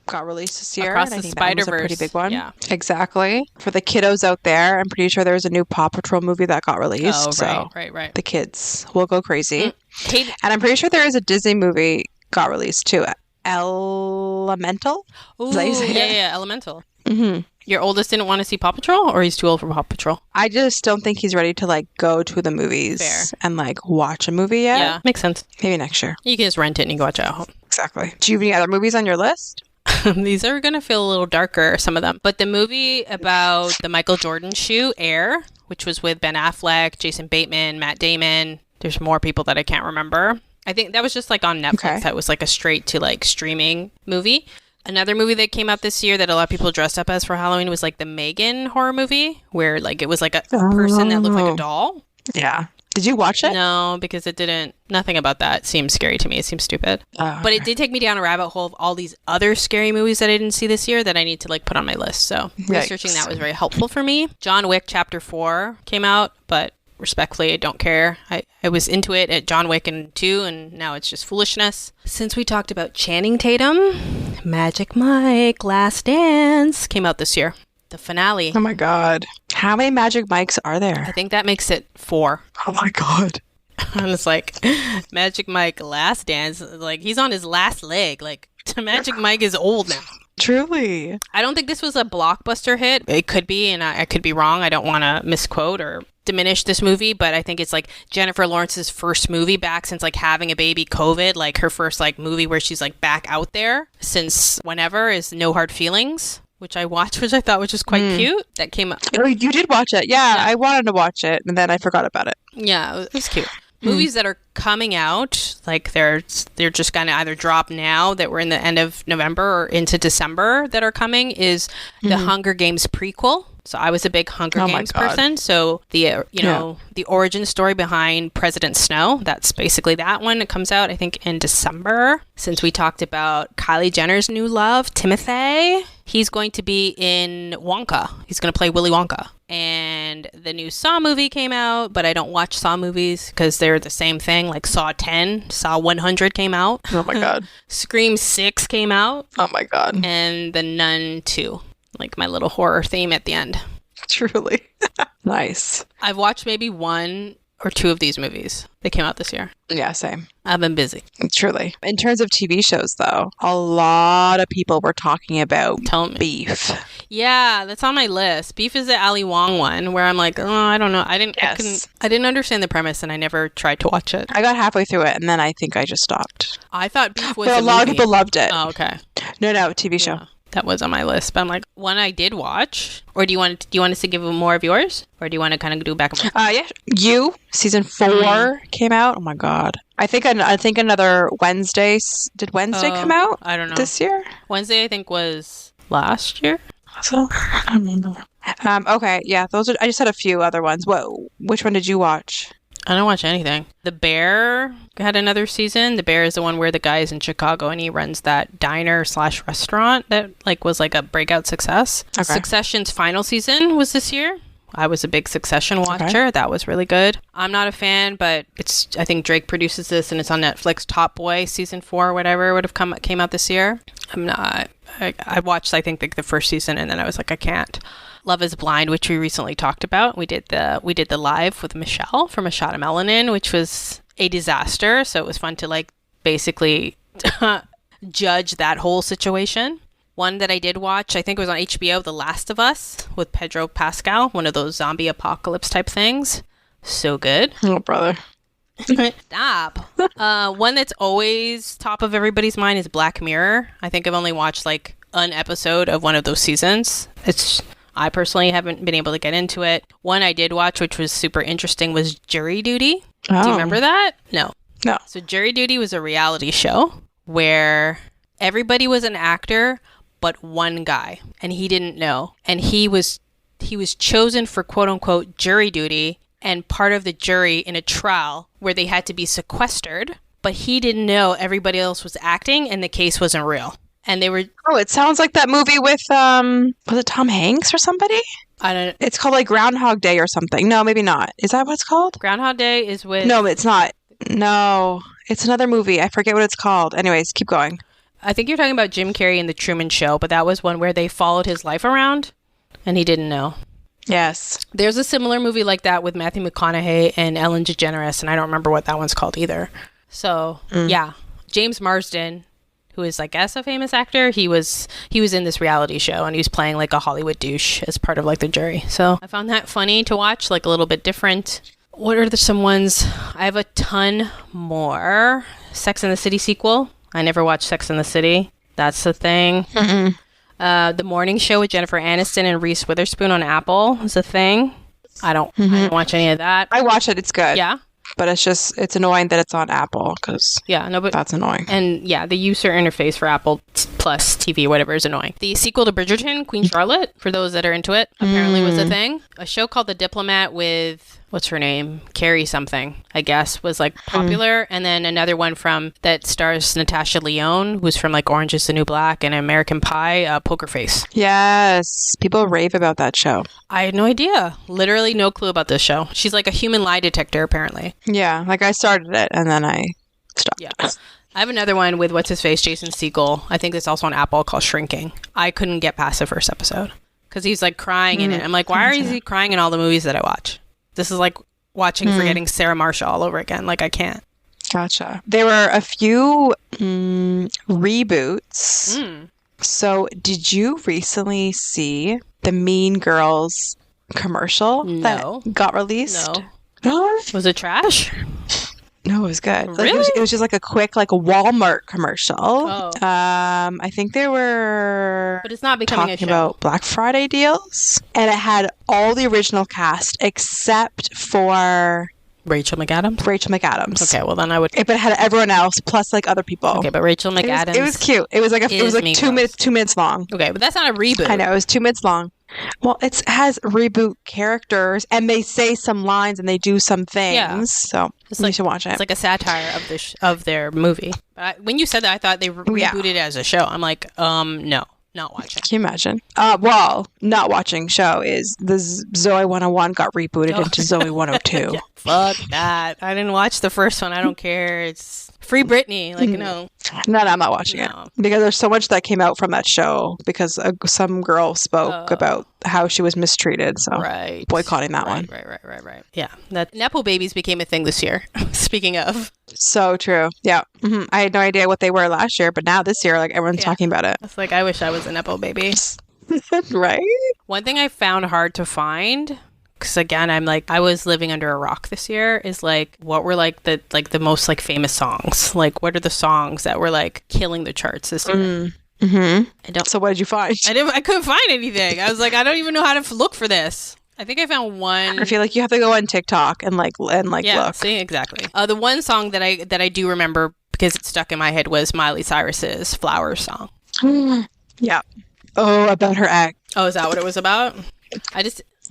got released this year. Across and I the think Spider-Verse. That was a pretty big one. Yeah, exactly. For the kiddos out there, I'm pretty sure there was a new Paw Patrol movie that got released. Oh, right. The kids will go crazy. And I'm pretty sure there is a Disney movie got released too. Elemental? Ooh, yeah, Elemental. Mm-hmm. Your oldest didn't want to see Paw Patrol, or he's too old for Paw Patrol? I just don't think he's ready to like go to the movies and like watch a movie yet. Yeah, makes sense. Maybe next year. You can just rent it and you can watch it at home. Exactly. Do you have any other movies on your list? These are going to feel a little darker, some of them. But the movie about the Michael Jordan shoe, Air, which was with Ben Affleck, Jason Bateman, Matt Damon. There's more people that I can't remember. I think that was just like on Netflix. Okay. That was like a straight to like streaming movie. Another movie that came out this year that a lot of people dressed up as for Halloween was like the Megan horror movie, where like it was like a person that looked like a doll. Yeah. Did you watch it? No, because nothing about that seems scary to me. It seems stupid. Okay. But it did take me down a rabbit hole of all these other scary movies that I didn't see this year that I need to like put on my list. So researching that was very helpful for me. John Wick Chapter 4 came out, but respectfully, I don't care. I was into it at John Wick and 2, and now it's just foolishness. Since we talked about Channing Tatum, Magic Mike, Last Dance came out this year. The finale. Oh my God. How many Magic Mikes are there? I think that makes it 4. Oh my God. And it's like, Magic Mike, Last Dance, like he's on his last leg. Like, Magic Mike is old now. Truly. I don't think this was a blockbuster hit. It could be, and I could be wrong. I don't want to misquote or diminish this movie, but I think it's like Jennifer Lawrence's first movie back since like having a baby, COVID, like her first like movie where she's like back out there since whenever is No Hard Feelings, which I watched, which I thought was just quite cute. That came up. Oh, you did watch it. Yeah, I wanted to watch it and then I forgot about it. Yeah, it was cute. Movies that are coming out, like they're just going to either drop now that we're in the end of November or into December that are coming is the Hunger Games prequel. So I was a big Hunger Games person. So the the origin story behind President Snow, that's basically that one. It comes out, I think, in December. Since we talked about Kylie Jenner's new love, Timothée, he's going to be in Wonka. He's going to play Willy Wonka. And the new Saw movie came out, but I don't watch Saw movies because they're the same thing. Like Saw 10, Saw 100 came out. Oh my God. Scream 6 came out. Oh my God. And The Nun 2. Like my little horror theme at the end. Truly. Nice. I've watched maybe 1 or 2 of these movies. They came out this year. Yeah, same. I've been busy. Truly. In terms of TV shows, though, a lot of people were talking about beef. Yeah, that's on my list. Beef is the Ali Wong one where I'm like, oh, I don't know. I didn't understand the premise and I never tried to watch it. I got halfway through it and then I think I just stopped. I thought Beef was but a lot of people loved it. Oh, okay. No, TV show. Yeah, that was on my list. But I'm like, one I did watch. Or do you want us to give more of yours? Or do you want to kind of do back and forth? Yeah. You, season 4 came out. Oh my God. I think another Wednesday. Did Wednesday come out? I don't know. This year? Wednesday, I think, was last year. So, I don't remember. Okay, yeah, I just had a few other ones. Which one did you watch? I don't watch anything. The Bear had another season. The Bear is the one where the guy is in Chicago and he runs that diner/restaurant that was like a breakout success. Okay. Succession's final season was this year. I was a big Succession watcher. Okay. That was really good. I'm not a fan, but I think Drake produces this and it's on Netflix. Top Boy season 4 or whatever would have came out this year. I'm not. I watched I think the first season and then I was like, I can't. Love is Blind, which we recently talked about. We did the live with Michelle from A Shot of Melanin, which was a disaster. So it was fun to basically judge that whole situation. One that I did watch, I think it was on HBO, The Last of Us with Pedro Pascal, one of those zombie apocalypse type things. So good. Oh, brother. Stop. One that's always top of everybody's mind is Black Mirror. I think I've only watched an episode of one of those seasons. I personally haven't been able to get into it. One I did watch, which was super interesting, was Jury Duty. Oh. Do you remember that? No. So Jury Duty was a reality show where everybody was an actor but one guy, and he didn't know. And he was chosen for quote unquote jury duty and part of the jury in a trial where they had to be sequestered, but he didn't know everybody else was acting and the case wasn't real. And they were... Oh, it sounds like that movie with, was it Tom Hanks or somebody? I don't... It's called Groundhog Day or something. No, maybe not. Is that what it's called? Groundhog Day is with... No, it's not. No, it's another movie. I forget what it's called. Anyways, keep going. I think you're talking about Jim Carrey in The Truman Show, but that was one where they followed his life around and he didn't know. Yes. There's a similar movie like that with Matthew McConaughey and Ellen DeGeneres, and I don't remember what that one's called either. So, yeah. James Marsden, who is, I guess, a famous actor, he was in this reality show, and he was playing a Hollywood douche as part of the jury. So I found that funny to watch, a little bit different. What are some ones? I have a ton more. Sex and the City sequel. I never watched Sex and the City. That's the thing. The Morning Show with Jennifer Aniston and Reese Witherspoon on Apple is a thing. I don't watch any of that. I watch it. It's good. Yeah. But it's annoying that it's on Apple because that's annoying. And yeah, the user interface for Apple Plus TV, whatever, is annoying. The sequel to Bridgerton, Queen Charlotte, for those that are into it, apparently was a thing. A show called The Diplomat with, what's her name? Carrie something, I guess, was popular. And then another one that stars Natasha Lyonne, who's from Orange is the New Black and American Pie, Poker Face. Yes. People rave about that show. I had no idea. Literally no clue about this show. She's a human lie detector, apparently. Yeah. I started it and then I stopped. Yeah. I have another one with what's-his-face, Jason Segel. I think it's also on Apple, called Shrinking. I couldn't get past the first episode because he's crying in it. I'm why is he crying in all the movies that I watch? This is watching Forgetting Sarah Marshall all over again. I can't. Gotcha. There were a few reboots. So did you recently see the Mean Girls commercial that got released? No. Was it trash? No, it was good. Really? It was just a quick Walmart commercial. Oh. I think they were but it's not becoming talking a show. About Black Friday deals. And it had all the original cast except for Rachel McAdams? Rachel McAdams. Okay, well then I would... But it had everyone else plus other people. Okay, but Rachel McAdams... It was cute. It was 2 minutes long. Okay, but that's not a reboot. I know, it was 2 minutes long. Well, it has reboot characters, and they say some lines, and they do some things. Yeah. So you should watch it. It's a satire of their movie. But when you said that, I thought they rebooted it as a show. I'm no, not watching. Can you imagine? Well, not watching show is the Zoe 101 got rebooted into Zoe 102. Yeah, fuck that. I didn't watch the first one. I don't care. It's free Britney. No. No, I'm not watching it. Because there's so much that came out from that show because some girl spoke about how she was mistreated. So boycotting that one. Right. Yeah. That Nepo babies became a thing this year. Speaking of. So true. Yeah. Mm-hmm. I had no idea what they were last year, but now this year, everyone's talking about it. It's I wish I was a Nepo baby. Right? One thing I found hard to find, because again, I was living under a rock this year, is like, what were like the most like famous songs? Like, what are the songs that were like killing the charts this year? So what did you find? I couldn't find anything. I was like, I don't even know how to look for this. I think I found one. I feel like you have to go on TikTok and look. See, exactly. The one song that I do remember because it stuck in my head was Miley Cyrus's "Flowers" song. Yeah. Oh, about her ex. Oh, is that what it was about?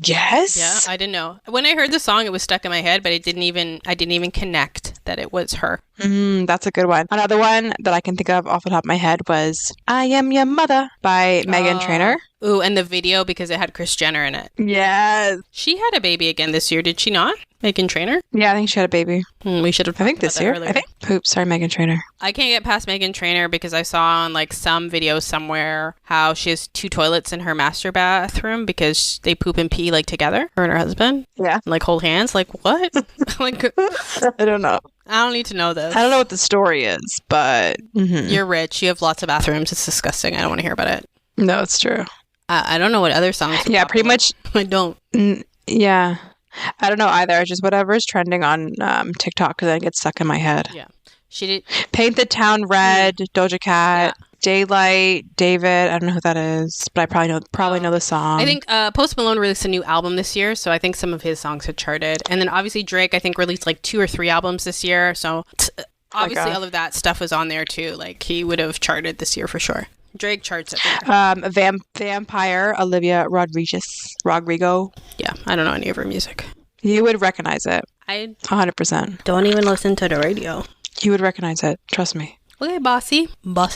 Yes. Yeah, I didn't know. When I heard the song, it was stuck in my head, but I didn't even connect that it was her. That's a good one. Another one that I can think of off the top of my head was "I Am Your Mother" by Meghan Trainor. Ooh, and the video because it had Kris Jenner in it. Yes. She had a baby again this year, did she not? Meghan Trainor? Yeah, I think she had a baby. We should have. I think this year. Earlier. I think. Oops, sorry, Meghan Trainor. I can't get past Meghan Trainor because I saw on like some video somewhere how she has 2 toilets in her master bathroom because they poop and pee like together, her and her husband. Yeah. And, like hold hands. Like what? Like I don't know. I don't need to know this. I don't know what the story is, but You're rich. You have lots of bathrooms. It's disgusting. I don't want to hear about it. No, it's true. I don't know what other songs. Yeah, pretty much. I don't. Yeah. I don't know either. Just whatever is trending on TikTok because it gets stuck in my head. Yeah. She did. Paint the Town Red, Doja Cat, Daylight, David. I don't know who that is, but I probably know the song. I think Post Malone released a new album this year, so I think some of his songs had charted. And then obviously Drake, I think, released like 2 or 3 albums this year. So obviously all of that stuff was on there too. Like he would have charted this year for sure. Drake charts everywhere. Vampire, Olivia Rodrigo. Yeah, I don't know any of her music. You would recognize it. I 100%. don't even listen to the radio. You would recognize it. Trust me. Okay, bossy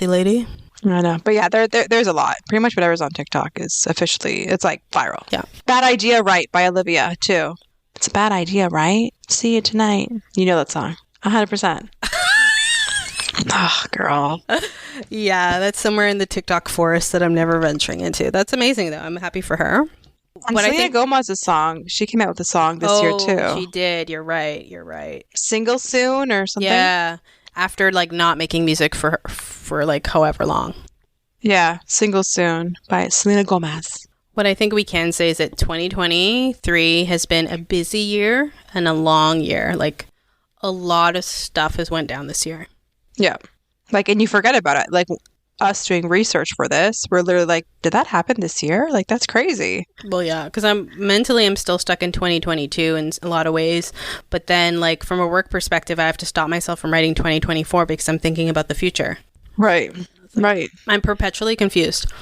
lady. I know. But yeah, there's a lot. Pretty much whatever's on TikTok is officially, it's like viral. Yeah. Bad Idea Right by Olivia, too. It's a bad idea, right? See you tonight. You know that song. 100%. Oh, girl. Yeah, that's somewhere in the TikTok forest that I'm never venturing into. That's amazing, though. I'm happy for her. And Selena Gomez's song, she came out with a song this year, too. She did. You're right. Single Soon or something? Yeah. After, like, not making music for like, however long. Yeah. Single Soon by Selena Gomez. What I think we can say is that 2023 has been a busy year and a long year. Like, a lot of stuff has went down this year. Yeah. Like, and you forget about it. Like, us doing research for this, we're literally like, did that happen this year? Like, that's crazy. Well, yeah, because I'm still stuck in 2022 in a lot of ways. But then, like, from a work perspective, I have to stop myself from writing 2024 because I'm thinking about the future. Right. Right. I'm perpetually confused.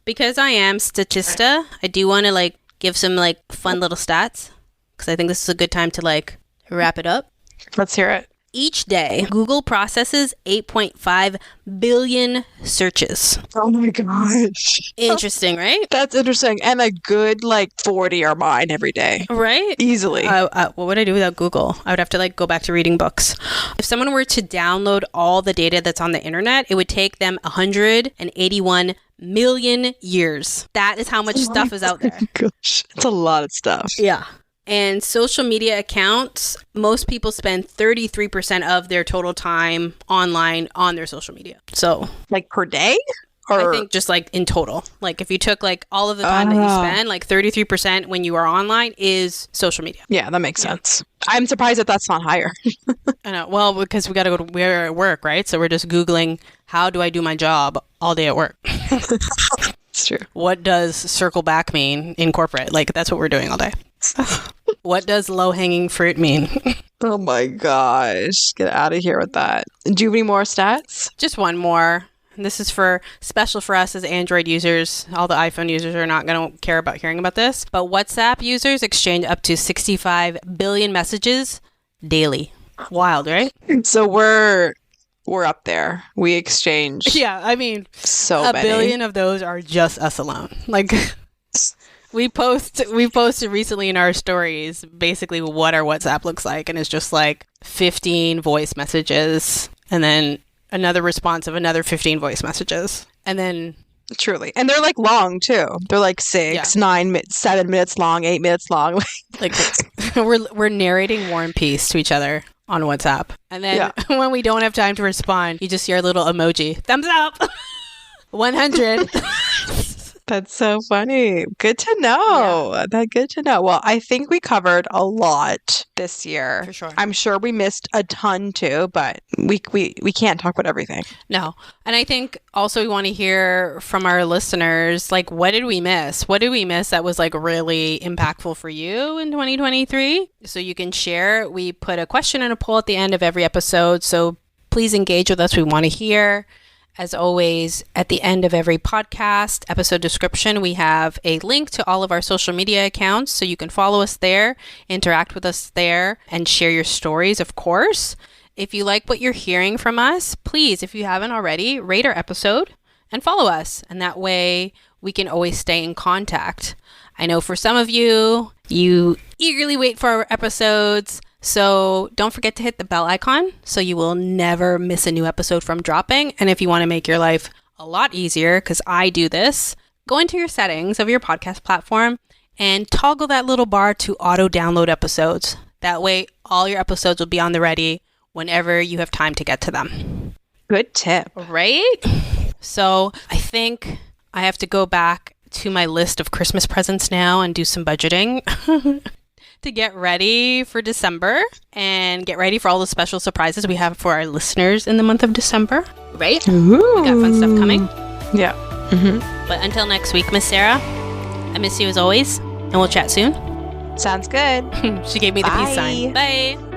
Because I am statista, I do want to, like, give some, like, fun little stats. Because I think this is a good time to, like, wrap it up. Let's hear it. Each day, Google processes 8.5 billion searches. Oh my gosh. Interesting, right? That's interesting. And a good, like, 40 are mine every day. Right? Easily. What would I do without Google? I would have to, like, go back to reading books. If someone were to download all the data that's on the internet, it would take them 181 million years. That is how much stuff is out there. Gosh, it's a lot of stuff. Yeah. And social media accounts, most people spend 33% of their total time online on their social media. So, like, per day? Or I think just like in total. Like if you took like all of the time that you spend, like 33% when you are online is social media. Yeah, that makes sense. I'm surprised that that's not higher. I know. Well, because we're at work, right? So we're just Googling, how do I do my job all day at work? It's true. What does circle back mean in corporate? Like that's what we're doing all day. What does low-hanging fruit mean? Oh my gosh. Get out of here with that. Do you have any more stats? Just one more. This is special for us as Android users. All the iPhone users are not going to care about hearing about this. But WhatsApp users exchange up to 65 billion messages daily. Wild, right? So we're up there. We exchange. Yeah, I mean, so a many. billion of those are just us alone. Like we posted recently in our stories basically what our WhatsApp looks like, and it's just like 15 voice messages and then another response of another 15 voice messages. And then truly. And they're like long too. They're like 6, 9, 7 minutes long, 8 minutes long. Like we're narrating War and Peace to each other on WhatsApp. And then when we don't have time to respond, you just see our little emoji. Thumbs up. 100. That's so funny. Good to know. Good to know. Well, I think we covered a lot this year. For sure. I'm sure we missed a ton too, but we can't talk about everything. No. And I think also we want to hear from our listeners, like, what did we miss? What did we miss that was like really impactful for you in 2023? So you can share. We put a question and a poll at the end of every episode. So please engage with us. We want to hear. As always, at the end of every podcast episode description, we have a link to all of our social media accounts. So you can follow us there, interact with us there, and share your stories, of course. If you like what you're hearing from us, please, if you haven't already, rate our episode and follow us. And that way we can always stay in contact. I know for some of you, you eagerly wait for our episodes. So don't forget to hit the bell icon so you will never miss a new episode from dropping. And if you want to make your life a lot easier, because I do this, go into your settings of your podcast platform and toggle that little bar to auto download episodes. That way all your episodes will be on the ready whenever you have time to get to them. Good tip. Right? So I think I have to go back to my list of Christmas presents now and do some budgeting. To get ready for December and get ready for all the special surprises we have for our listeners in the month of December. Right? Ooh. We got fun stuff coming. Yeah. Mm-hmm. But until next week, Miss Sarah, I miss you as always, and we'll chat soon. Sounds good. She gave me the peace Bye. sign. Bye.